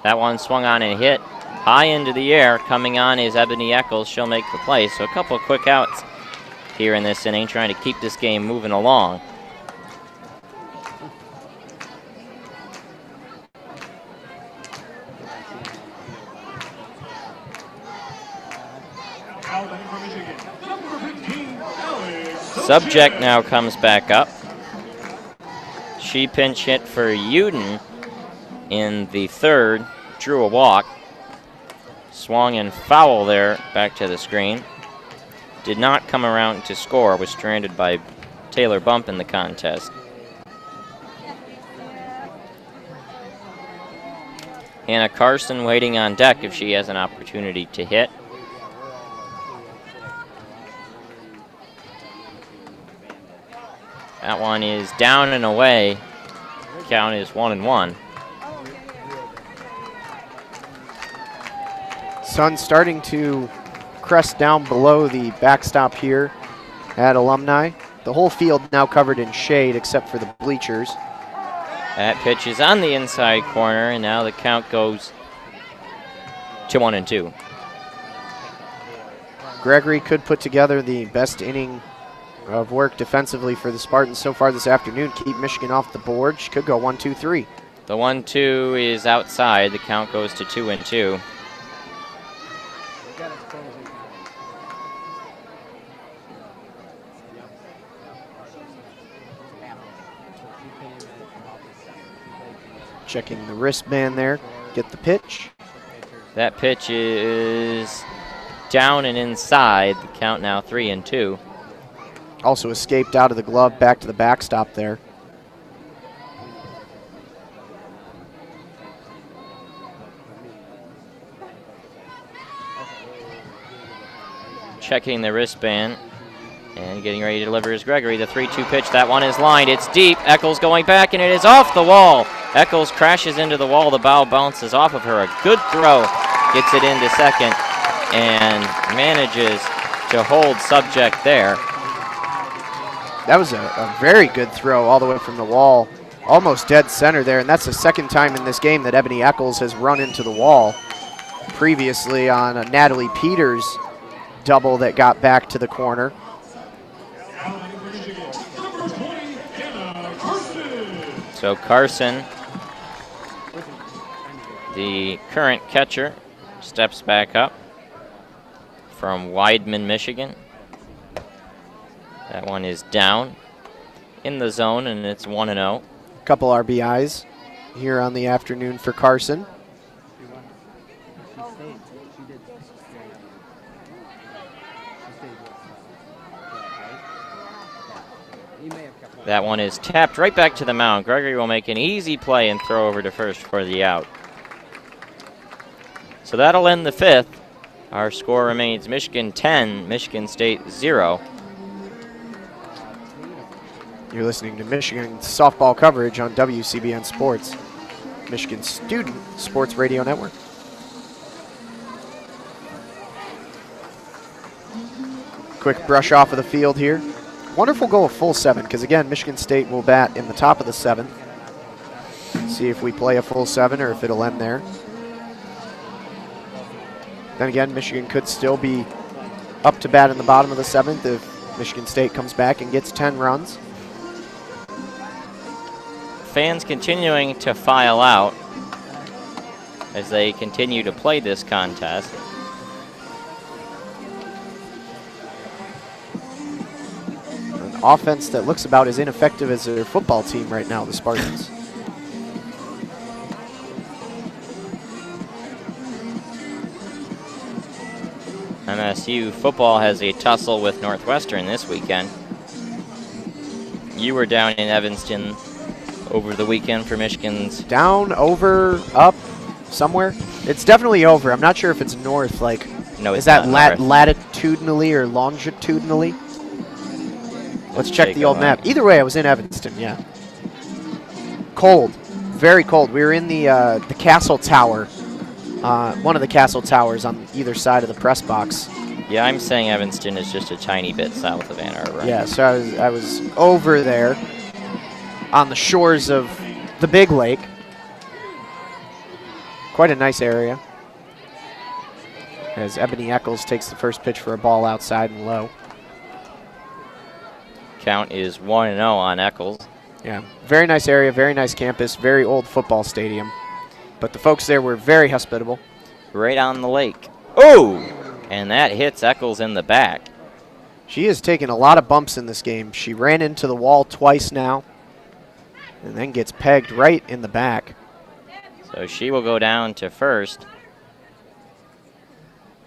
That one swung on and hit high into the air. Coming on is Ebony Eccles. She'll make the play. So a couple of quick outs here in this inning, trying to keep this game moving along. Subject now comes back up. She pinch hit for Uden in the third, drew a walk. Swung and foul there, back to the screen. Did not come around to score, was stranded by Taylor Bump in the contest. Hannah Carson waiting on deck if she has an opportunity to hit. That one is down and away. Count is 1-1. Sun starting to crest down below the backstop here at Alumni. The whole field now covered in shade except for the bleachers. That pitch is on the inside corner, and now the count goes to 1-2. Gregory could put together the best inning of work defensively for the Spartans so far this afternoon. Keep Michigan off the board. She could go 1-2-3. The 1-2 is outside. The count goes to 2-2. Checking the wristband there. Get the pitch. That pitch is down and inside. The count now 3-2. Also escaped out of the glove, back to the backstop there. Checking the wristband and getting ready to deliver is Gregory. The 3-2 pitch, that one is lined. It's deep. Eccles going back, and it is off the wall. Eccles crashes into the wall. The ball bounces off of her. A good throw. Gets it into second and manages to hold subject there. That was a very good throw all the way from the wall. Almost dead center there, and that's the second time in this game that Ebony Eccles has run into the wall. Previously on a Natalie Peters double that got back to the corner. So Carson, the current catcher, steps back up from Weidman, Michigan. That one is down in the zone, and it's 1-0. Couple RBIs here on the afternoon for Carson. That one is tapped right back to the mound. Gregory will make an easy play and throw over to first for the out. So that'll end the fifth. Our score remains Michigan 10, Michigan State 0. You're listening to Michigan softball coverage on WCBN Sports, Michigan Student Sports Radio Network. Quick brush off of the field here. Wonder if we'll go a full 7, because again, Michigan State will bat in the top of the 7th. See if we play a full 7 or if it'll end there. Then again, Michigan could still be up to bat in the bottom of the 7th if Michigan State comes back and gets 10 runs. Fans continuing to file out as they continue to play this contest. An offense that looks about as ineffective as their football team right now, the Spartans. MSU football has a tussle with Northwestern this weekend. You were down in Evanston over the weekend for Michigan's. Down, over, up, somewhere. It's definitely over. I'm not sure if it's north. Like, No, it's is that not north. latitudinally or longitudinally? Let's check the old map. Either way, I was in Evanston. Yeah. Cold, very cold. We were in the castle tower, one of the castle towers on either side of the press box. Yeah, I'm saying Evanston is just a tiny bit south of Ann Arbor. Yeah, so I was over there on the shores of the big lake. Quite a nice area. As Ebony Eccles takes the first pitch for a ball outside and low. Count is 1-0 on Eccles. Yeah, very nice area, very nice campus, very old football stadium. But the folks there were very hospitable. Right on the lake. Oh! And that hits Eccles in the back. She has taken a lot of bumps in this game. She ran into the wall twice now and then gets pegged right in the back. So she will go down to first.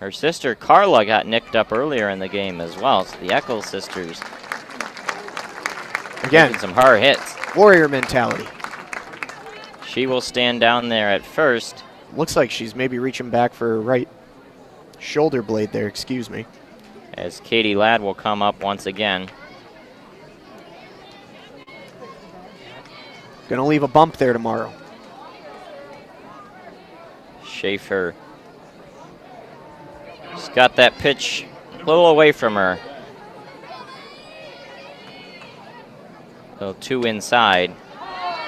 Her sister Carla got nicked up earlier in the game as well. So the Eccles sisters Again, taking some hard hits. Warrior mentality. She will stand down there at first. Looks like she's maybe reaching back for her right shoulder blade there, excuse me. As Katie Ladd will come up once again. Gonna leave a bump there tomorrow. Schaefer just got that pitch a little away from her. So 2 inside.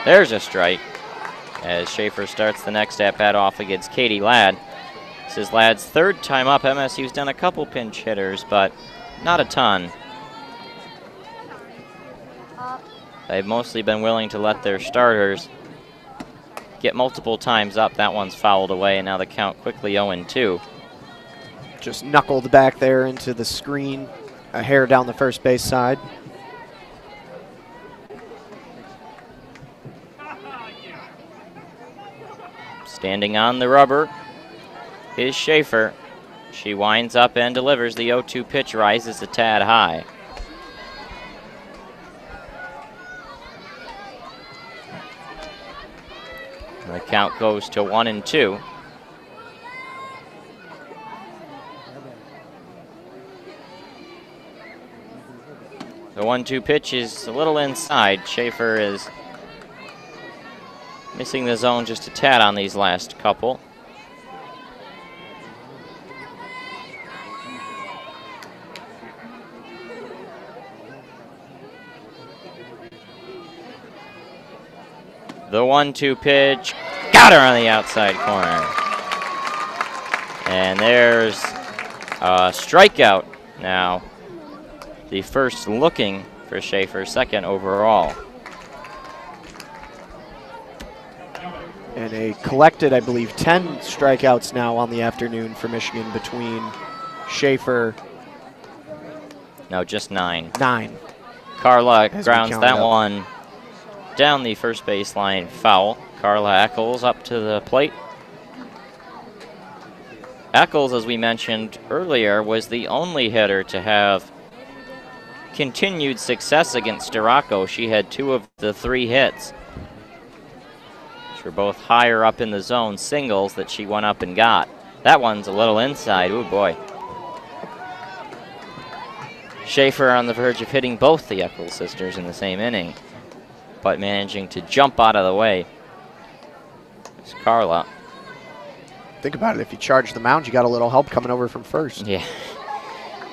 There's a strike as Schaefer starts the next at-bat off against Katie Ladd. This is Ladd's 3rd time up. MSU's done a couple pinch hitters, but not a ton. They've mostly been willing to let their starters get multiple times up. That one's fouled away, and now the count quickly 0-2. Just knuckled back there into the screen, a hair down the first base side. Standing on the rubber is Schaefer. She winds up and delivers. The 0-2 pitch rises a tad high. The count goes to 1-2. The 1-2 pitch is a little inside. Schaefer is missing the zone just a tad on these last couple. The 1-2 pitch, got her on the outside corner. And there's a strikeout now. The first looking for Schaefer, 2nd overall. And a collected, I believe, 10 strikeouts now on the afternoon for Michigan between Schaefer. No, just 9. 9. Carla As we grounds count that up. one down the first baseline foul. Carla Eccles up to the plate. Eccles, as we mentioned earlier, was the only hitter to have continued success against Storako. She had 2 of the 3 hits, which were both higher up in the zone singles that she went up and got. That one's a little inside. Ooh, boy. Schaefer on the verge of hitting both the Eccles sisters in the same inning, but managing to jump out of the way. It's Carla. Think about it, if you charge the mound, you got a little help coming over from first. Yeah.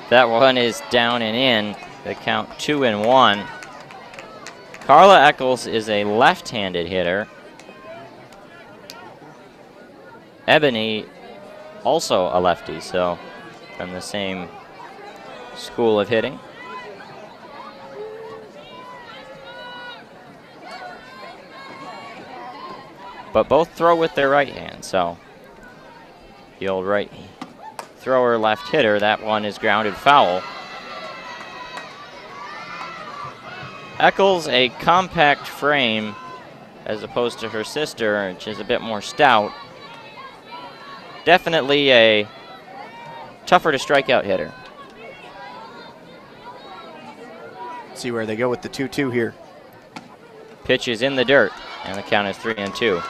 That one is down and in. The count 2-1. Carla Eccles is a left-handed hitter. Ebony, also a lefty, so from the same school of hitting. But both throw with their right hand, so the old right thrower, left hitter, that one is grounded foul. Eccles, a compact frame as opposed to her sister, which is a bit more stout. Definitely a tougher to strike out hitter. See where they go with the 2-2 here. Pitch is in the dirt, and the count is 3-2.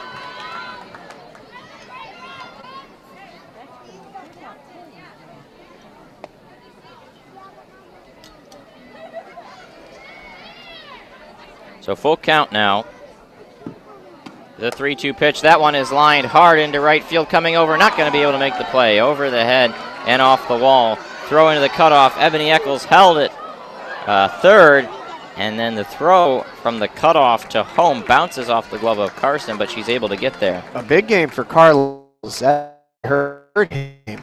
So full count now. The 3-2 pitch, that one is lined hard into right field, coming over, not going to be able to make the play. Over the head and off the wall. Throw into the cutoff. Ebony Eccles held it third, and then the throw from the cutoff to home bounces off the glove of Carson, but she's able to get there. A big game for Carlos. That's her game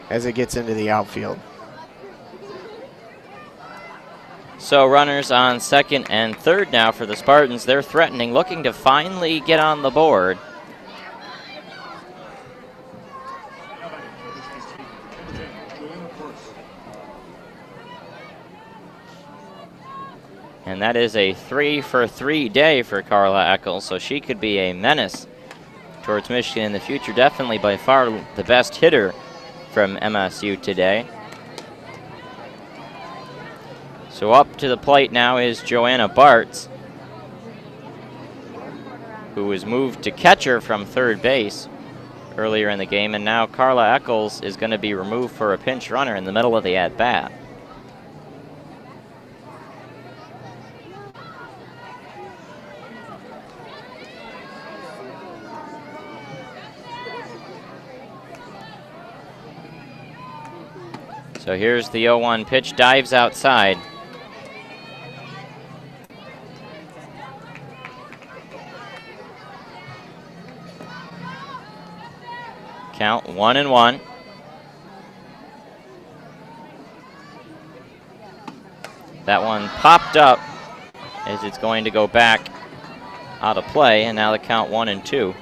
as it gets into the outfield. So runners on 2nd and 3rd now for the Spartans. They're threatening, looking to finally get on the board. And that is a 3-for-3 day for Carla Eccles, so she could be a menace towards Michigan in the future. Definitely by far the best hitter from MSU today. So up to the plate now is Joanna Bartz, who was moved to catcher from third base earlier in the game, and now Carla Eccles is going to be removed for a pinch runner in the middle of the at-bat. So here's the 0-1 pitch, dives outside. Count 1-1. That one popped up as it's going to go back out of play, and now the count 1-2.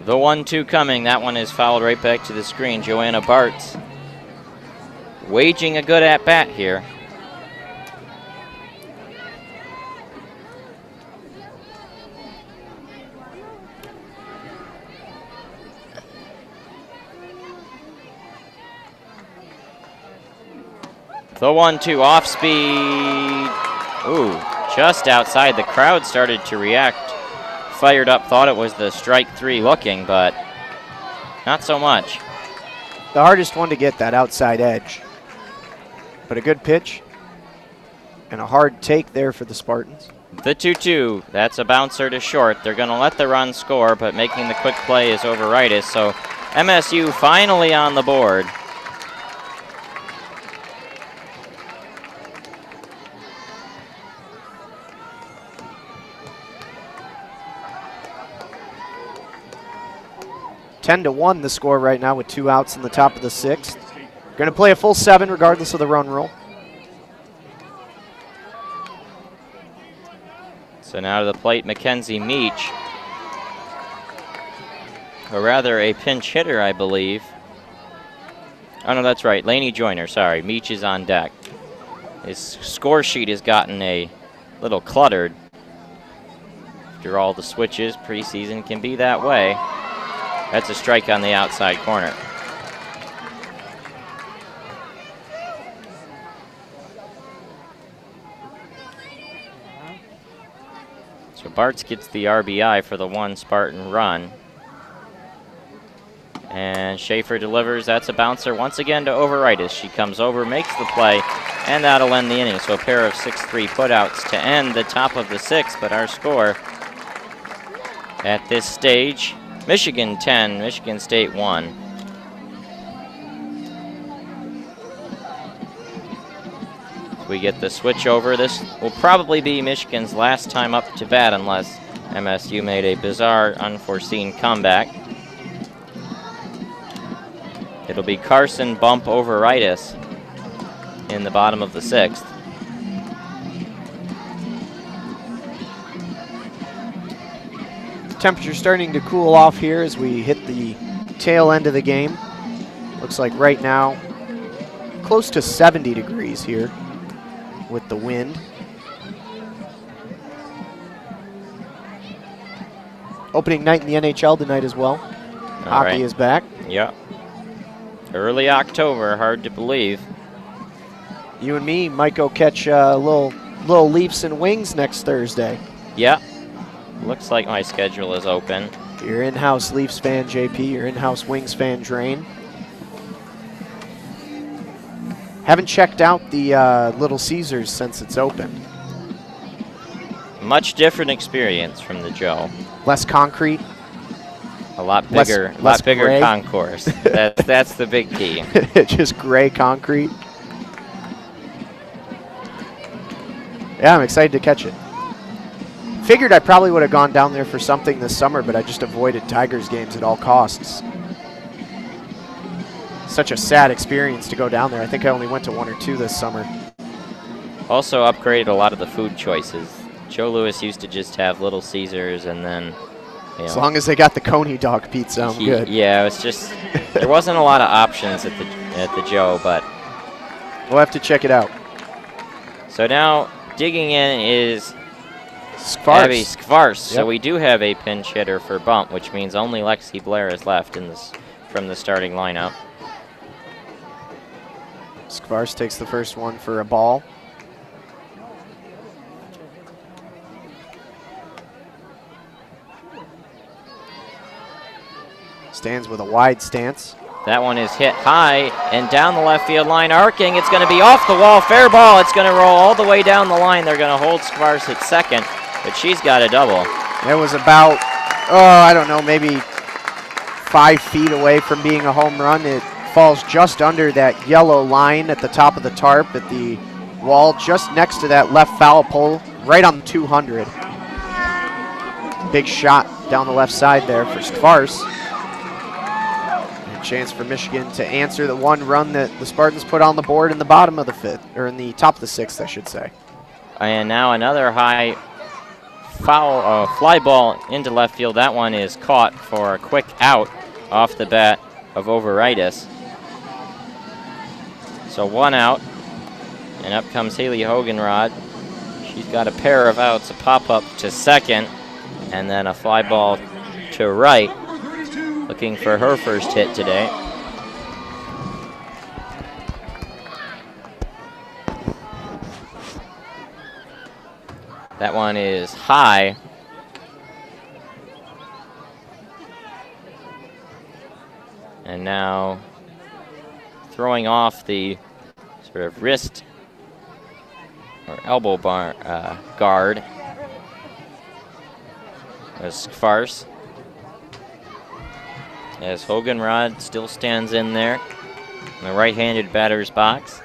The 1-2 coming. That one is fouled right back to the screen. Joanna Bartz waging a good at-bat here. The 1-2 off speed. Ooh, just outside. The crowd started to react. Fired up, thought it was the strike 3 looking, but not so much. The hardest one to get, that outside edge. But a good pitch and a hard take there for the Spartans. The 2-2, that's a bouncer to short. They're going to let the run score, but making the quick play is Wolverines. So MSU finally on the board. (10-1) the score right now with 2 outs in the top of the 6th. Going to play a full 7 regardless of the run rule. So now to the plate, Mackenzie Meach. Or rather, a pinch hitter, I believe. Oh, no, that's right. Laney Joyner, sorry. Meach is on deck. His score sheet has gotten a little cluttered. After all the switches, preseason can be that way. That's a strike on the outside corner. So Bartz gets the RBI for the 1 Spartan run. And Schaefer delivers. That's a bouncer once again to Wolverines. She comes over, makes the play, and that'll end the inning. So a pair of 6-3 putouts to end the top of the 6th, but our score at this stage, Michigan 10, Michigan State 1. We get the switch over. This will probably be Michigan's last time up to bat unless MSU made a bizarre, unforeseen comeback. It'll be Carson Bump Wolverines in the bottom of the 6th. Temperature starting to cool off here as we hit the tail end of the game. Looks like right now close to 70 degrees here with the wind. Opening night in the NHL tonight as well. Hockey is back. Yeah. Early October, hard to believe. You and me might go catch little Leafs and Wings next Thursday. Yeah. Looks like my schedule is open. Your in-house Leafs fan, JP. Your in-house Wings fan, Drain. Haven't checked out the Little Caesars since it's opened. Much different experience from the Joe. Less concrete. A lot bigger, less bigger gray. concourse. That's the big key. Just gray concrete. Yeah, I'm excited to catch it. Figured I probably would have gone down there for something this summer, but I just avoided Tigers games at all costs. Such a sad experience to go down there. I think I only went to 1 or 2 this summer. Also upgraded a lot of the food choices. Joe Louis used to just have Little Caesars, and then, you know, as long as they got the Coney dog pizza, I'm good. Yeah, it's just there wasn't a lot of options at the Joe, but we'll have to check it out. So now Digging in is Abby Skvars. Skvars. Yep. So we do have a pinch hitter for Bump, which means only Lexi Blair is left in this from the starting lineup. Skvars takes the first one for a ball. Stands with a wide stance. That one is hit high and down the left field line, arcing. It's going to be off the wall, fair ball. It's going to roll all the way down the line. They're going to hold Skvars at second, but she's got a double. It was about, I don't know, maybe 5 feet away from being a home run. It falls just under that yellow line at the top of the tarp at the wall, just next to that left foul pole, right on 200. Big shot down the left side there for Skvars. Chance for Michigan to answer the one run that the Spartans put on the board in the bottom of the fifth, or in the top of the sixth, I should say. And now another high foul, fly ball into left field. That one is caught for a quick out off the bat of Wolverines. So 1 out, and up comes Haley Hogenrod. She's got a pair of outs, a pop-up to second, and then a fly ball to right. Looking for her first hit today. That one is high. And now throwing off the sort of wrist or elbow guard was Skvars. As Hogenrod still stands in there in the right-handed batter's box.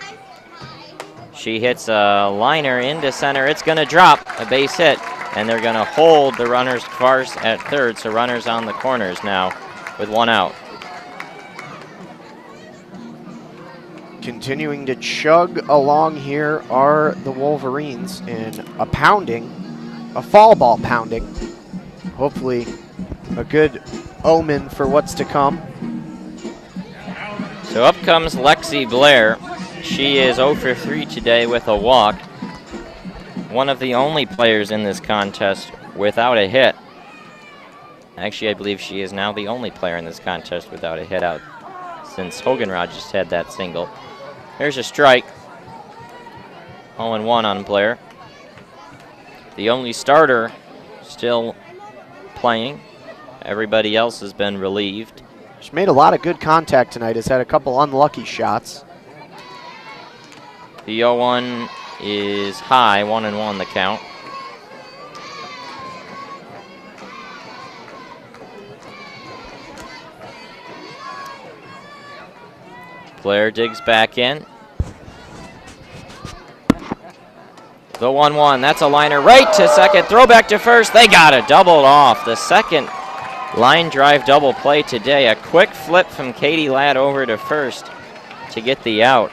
She hits a liner into center. It's going to drop, a base hit, and they're going to hold the runners Skvars at third, so runners on the corners now with 1 out. Continuing to chug along here are the Wolverines in a pounding, a fall ball pounding. Hopefully a good omen for what's to come. So up comes Lexi Blair. She is 0 for 3 today with a walk. One of the only players in this contest without a hit. Actually, I believe she is now the only player in this contest without a hit out since Hogenrod just had that single. Here's a strike. 0-1 on Blair. The only starter still playing. Everybody else has been relieved. She made a lot of good contact tonight, has had a couple unlucky shots. The 0-1 is high, 1-1 the count. Blair digs back in. The 1-1, that's a liner right to second, throw back to first. They got it, doubled off. The second line drive double play today. A quick flip from Katie Ladd over to first to get the out.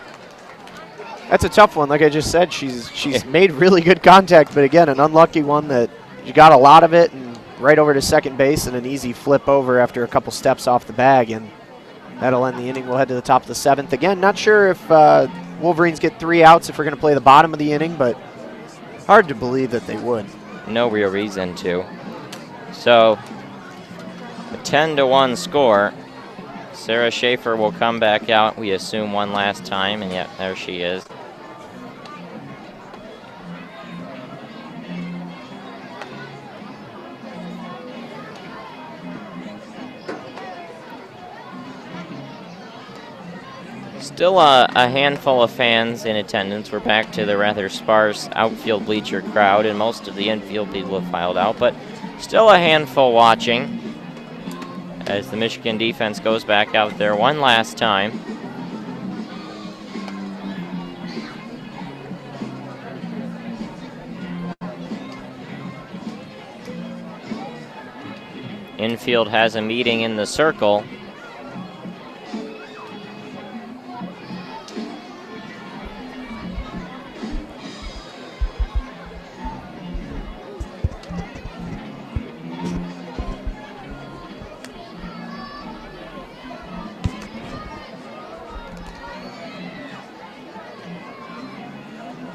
That's a tough one. Like I just said, she's made really good contact, but again, an unlucky one that you got a lot of it and right over to second base and an easy flip over after a couple steps off the bag, and that'll end the inning. We'll head to the top of the 7th. Again, not sure if Wolverines get 3 outs if we're going to play the bottom of the inning, but hard to believe that they would. No real reason to. So, a 10-1 score. Sarah Schaefer will come back out, we assume, one last time, and yet there she is. Still a handful of fans in attendance. We're back to the rather sparse outfield bleacher crowd, and most of the infield people have filed out, but still a handful watching as the Michigan defense goes back out there one last time. Infield has a meeting in the circle.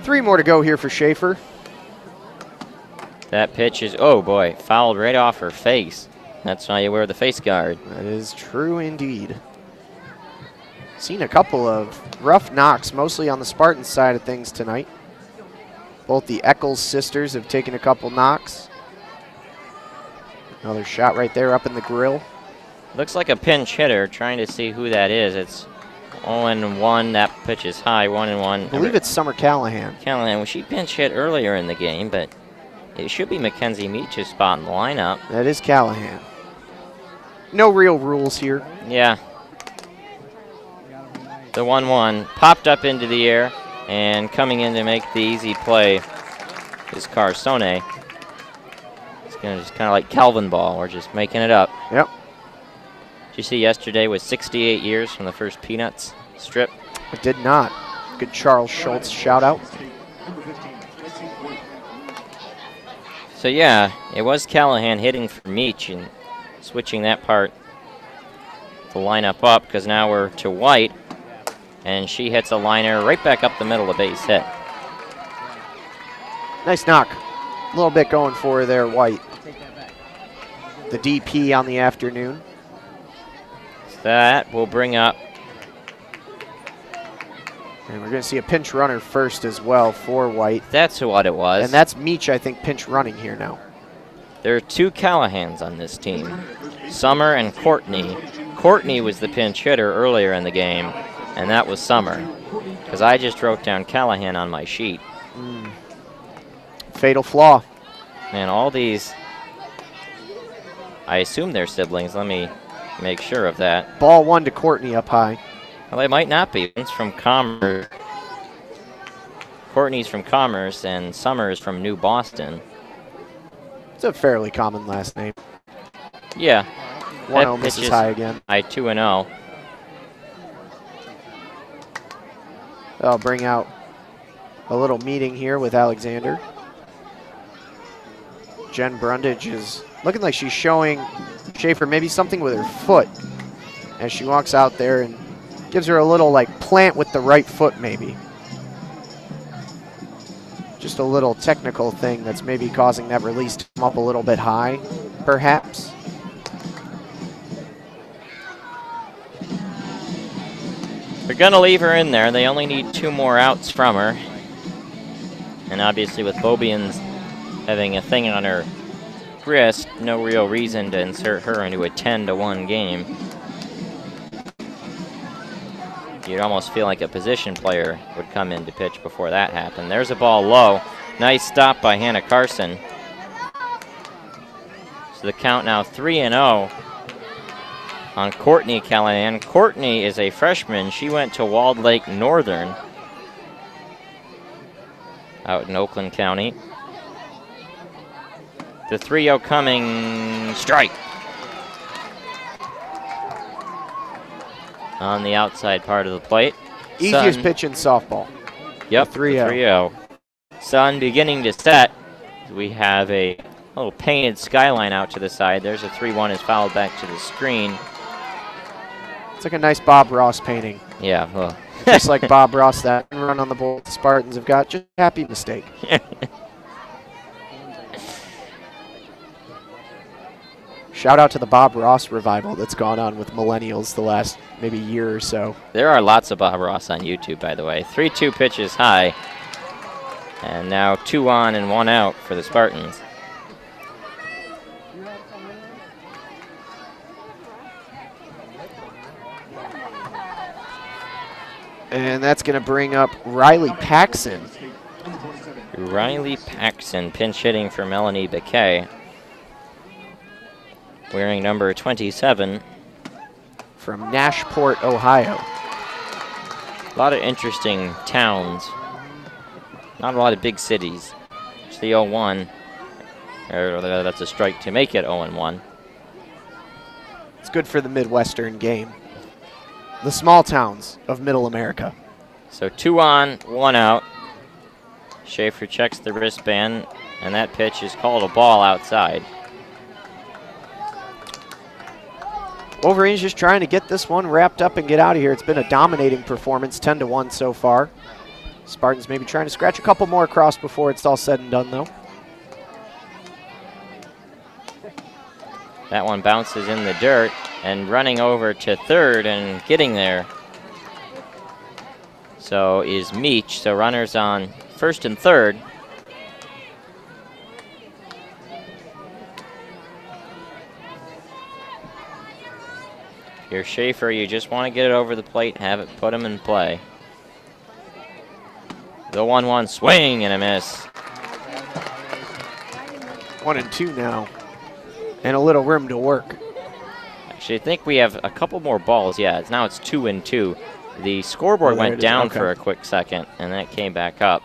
3 more to go here for Schaefer. That pitch is, oh boy, fouled right off her face. That's why you wear the face guard. That is true indeed. Seen a couple of rough knocks, mostly on the Spartans side of things tonight. Both the Eccles sisters have taken a couple knocks. Another shot right there up in the grill. Looks like a pinch hitter, trying to see who that is. It's 0-1, that pitch is high, 1-1. I believe it's Summer Callahan. Callahan, well, she pinch hit earlier in the game, but it should be Mackenzie Meach's spot in the lineup. That is Callahan. No real rules here. Yeah. The 1-1 popped up into the air, and coming in to make the easy play is Carsone. It's going to just kind of like Calvin ball. We're just making it up. Yep. Did you see yesterday was 68 years from the first Peanuts strip? I did not. Good Charles Schultz shout out. So yeah, it was Callahan hitting for Meach and switching that part, the lineup up, because now we're to White, and she hits a liner right back up the middle, a base hit. Nice knock. A little bit going for her there, White. The DP on the afternoon. That will bring up. And we're going to see a pinch runner first as well for White. That's what it was. And that's Meach, I think, pinch running here now. There are 2 Callahans on this team, Summer and Courtney. Courtney was the pinch hitter earlier in the game, and that was Summer, because I just wrote down Callahan on my sheet. Fatal flaw. And all these, I assume they're siblings. Let me make sure of that. Ball 1 to Courtney up high. Well, they might not be. One's from Commerce. Courtney's from Commerce, and Summer is from New Boston. It's a fairly common last name. Yeah. 1-0 misses high again. High 2-0. I'll bring out a little meeting here with Alexander. Jen Brundage is looking like she's showing Schaefer maybe something with her foot as she walks out there and gives her a little like plant with the right foot maybe. Just a little technical thing that's maybe causing that release to come up a little bit high, perhaps. They're going to leave her in there. They only need 2 more outs from her. And obviously with Bobians having a thing on her wrist, no real reason to insert her into a 10-1 game. You'd almost feel like a position player would come in to pitch before that happened. There's a ball low. Nice stop by Hannah Carson. So the count now 3-0 on Courtney Callahan. Courtney is a freshman. She went to Walled Lake Northern out in Oakland County. The 3-0 coming, strike. On the outside part of the plate. Easiest pitch in softball. Yep, 3-0. Sun beginning to set. We have a little painted skyline out to the side. There's a 3-1 is fouled back to the screen. It's like a nice Bob Ross painting. Yeah, well. Just like Bob Ross, that run on the board the Spartans have got. Just a happy mistake. Shout out to the Bob Ross revival that's gone on with millennials the last maybe year or so. There are lots of Bob Ross on YouTube, by the way. 3-2 pitches high. And now 2 on and 1 out for the Spartans. And that's going to bring up Riley Paxson. Riley Paxson pinch hitting for Melanie Biquet. Wearing number 27. From Nashport, Ohio. A lot of interesting towns. Not a lot of big cities. It's the 0-1. That's a strike to make it 0-1. It's good for the Midwestern game. The small towns of Middle America. So 2 on, 1 out. Schaefer checks the wristband, and that pitch is called a ball outside. Wolverines just trying to get this one wrapped up and get out of here. It's been a dominating performance, 10-1 so far. Spartans maybe trying to scratch a couple more across before it's all said and done, though. That one bounces in the dirt, and running over to third and getting there. So is Meach. So runners on first and third. If you're Schaefer, you just want to get it over the plate, have it, put him in play. The 1-1 swing and a miss. 1-2 now, and a little room to work. Actually, I think we have a couple more balls. Yeah, now it's 2-2. The scoreboard went down for a quick second, and then it came back up.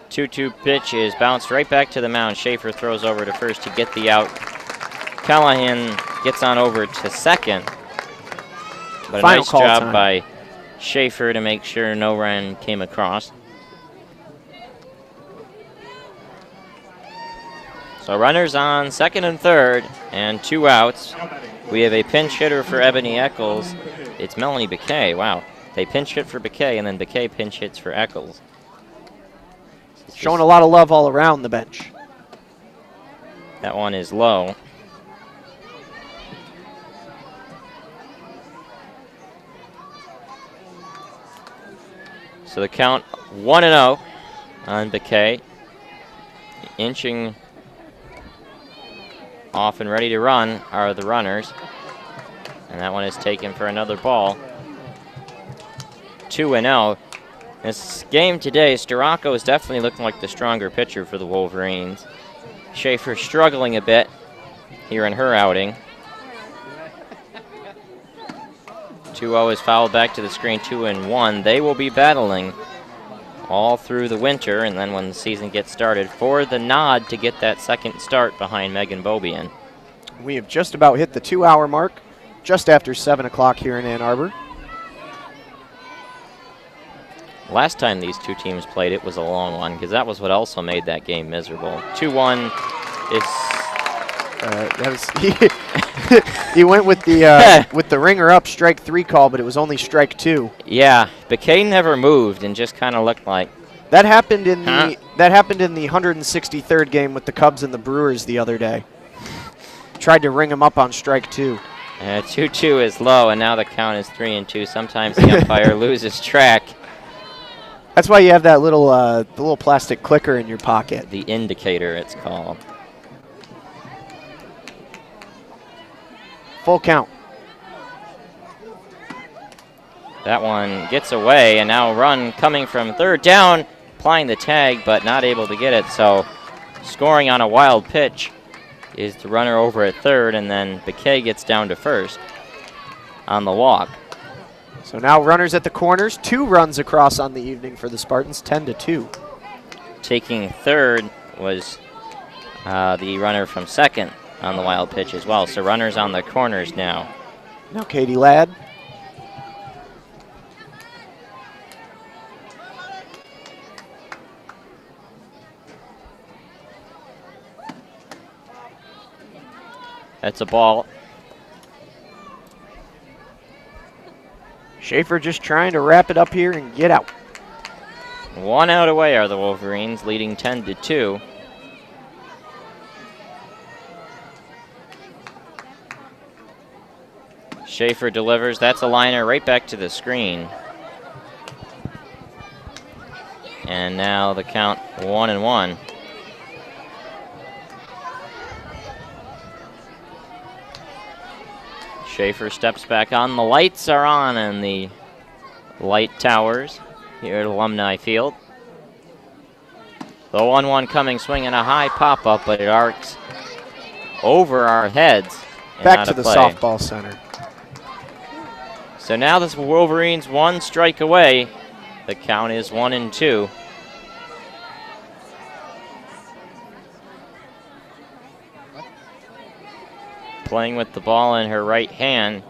2-2 pitch is bounced right back to the mound. Schaefer throws over to first to get the out. Callahan gets on over to second. But a nice job by Schaefer to make sure no run came across. So runners on second and third, and 2 outs. We have a pinch hitter for Ebony Eccles. It's Melanie Bakay. Wow. They pinch hit for Bakay, and then Bakay pinch hits for Eccles. Showing a lot of love all around the bench. That one is low. So the count 1-0 on Bakay. Inching off and ready to run are the runners. And that one is taken for another ball. 2-0. This game today, Storako is definitely looking like the stronger pitcher for the Wolverines. Schaefer struggling a bit here in her outing. 2-0 is fouled back to the screen, 2-1. They will be battling all through the winter, and then when the season gets started, for the nod to get that second start behind Megan Bobian. We have just about hit the 2-hour mark, just after 7 o'clock here in Ann Arbor. Last time these two teams played, it was a long one, because that was what also made that game miserable. 2-1 is... he went with the ringer up strike 3 call, but it was only strike 2. Yeah, Bakay never moved and just kind of looked like that happened in the 163rd game with the Cubs and the Brewers the other day. Tried to ring him up on strike 2. 2-2 is low, and now the count is 3-2. Sometimes the umpire loses track. That's why you have that little the little plastic clicker in your pocket. The indicator, it's called. Full count. That one gets away, and now a run coming from third down, applying the tag, but not able to get it. So scoring on a wild pitch is the runner over at third, and then Bakay gets down to first on the walk. So now runners at the corners, 2 runs across on the evening for the Spartans, 10-2. Taking third was the runner from second on the wild pitch as well. So runners on the corners now. Now Katie Ladd. That's a ball. Schaefer just trying to wrap it up here and get out. 1 out away are the Wolverines, leading 10-2. Schaefer delivers. That's a liner right back to the screen. And now the count 1-1. Schaefer steps back on. The lights are on in the light towers here at Alumni Field. The 1-1 coming, swinging a high pop-up, but it arcs over our heads. Back to the softball center. So now the Wolverines 1 strike away. The count is 1-2. Playing with the ball in her right hand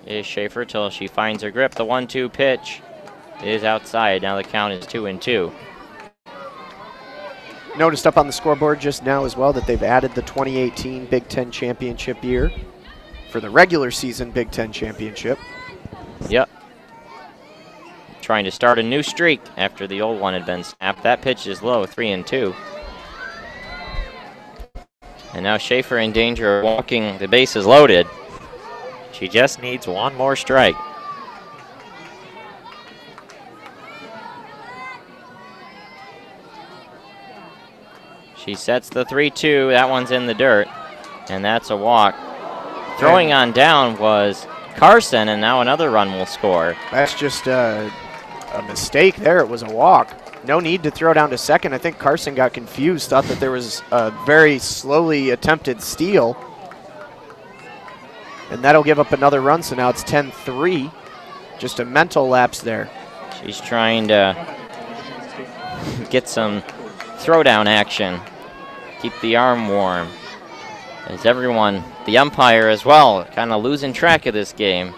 is Schaefer till she finds her grip. The 1-2 pitch is outside. Now the count is 2-2. Noticed up on the scoreboard just now as well that they've added the 2018 Big Ten Championship year for the regular season Big Ten Championship. Yep. trying to start a new streak after the old one had been snapped. That pitch is low, 3-2. And now Schaefer in danger of walking. The bases loaded. She just needs one more strike. She sets the 3-2. That one's in the dirt, and that's a walk. Throwing on down was Carson, and now another run will score. That's just a mistake there. It was a walk. No need to throw down to second. I think Carson got confused, thought that there was a very slowly attempted steal. And that'll give up another run, so now it's 10-3. Just a mental lapse there. She's trying to get some throwdown action. Keep the arm warm. As everyone, the umpire as well, kind of losing track of this game.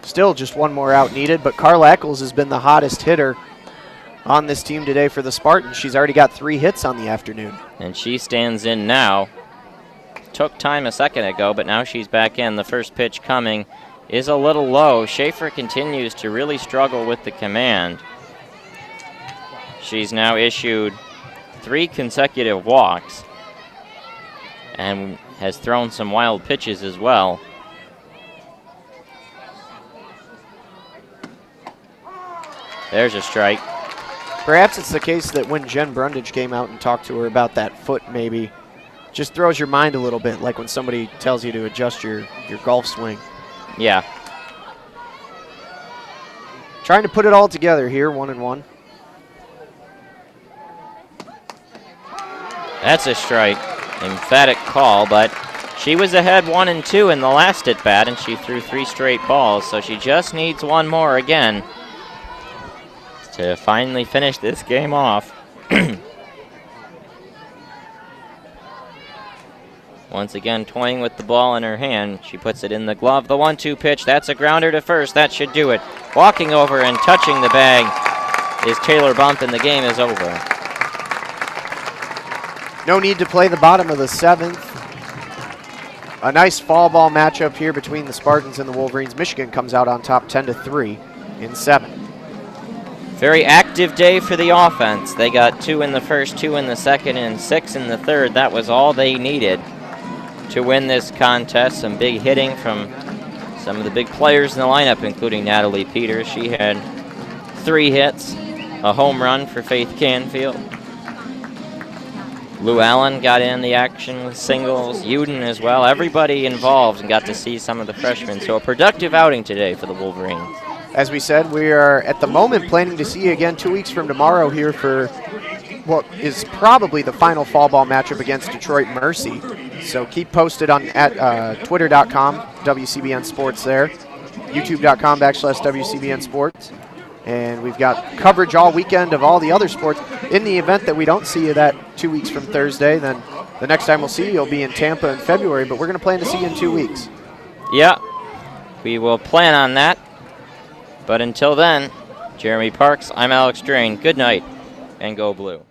Still just one more out needed, but Carl Eccles has been the hottest hitter on this team today for the Spartans. She's already got 3 hits on the afternoon. And she stands in now. Took time a second ago, but now she's back in. The first pitch coming is a little low. Schaefer continues to really struggle with the command. She's now issued 3 consecutive walks and has thrown some wild pitches as well. There's a strike. Perhaps it's the case that when Jen Brundage came out and talked to her about that foot, maybe just throws your mind a little bit, like when somebody tells you to adjust your golf swing. Yeah. Trying to put it all together here, 1-1. That's a strike. Emphatic call, but she was ahead 1-2 in the last at bat, and she threw 3 straight balls, so she just needs one more again to finally finish this game off. Once again, toying with the ball in her hand. She puts it in the glove. The 1-2 pitch, that's a grounder to first. That should do it. Walking over and touching the bag is Taylor Bump, and the game is over. No need to play the bottom of the 7th. A nice fall ball matchup here between the Spartans and the Wolverines. Michigan comes out on top 10-3 in 7. Very active day for the offense. They got 2 in the first, 2 in the second, and 6 in the third. That was all they needed to win this contest. Some big hitting from some of the big players in the lineup, including Natalie Peters. She had 3 hits, a home run for Faith Canfield. Lou Allen got in the action with singles, Uden as well. Everybody involved and got to see some of the freshmen. So a productive outing today for the Wolverines. As we said, we are at the moment planning to see you again 2 weeks from tomorrow here for what is probably the final fall ball matchup against Detroit Mercy. So keep posted on at twitter.com, WCBN Sports there, youtube.com/WCBN Sports. And we've got coverage all weekend of all the other sports. In the event that we don't see you that 2 weeks from Thursday, then the next time we'll see you will be in Tampa in February, but we're going to plan to see you in 2 weeks. Yeah, we will plan on that. But until then, Jeremy Parks, I'm Alex Drain. Good night, and go blue.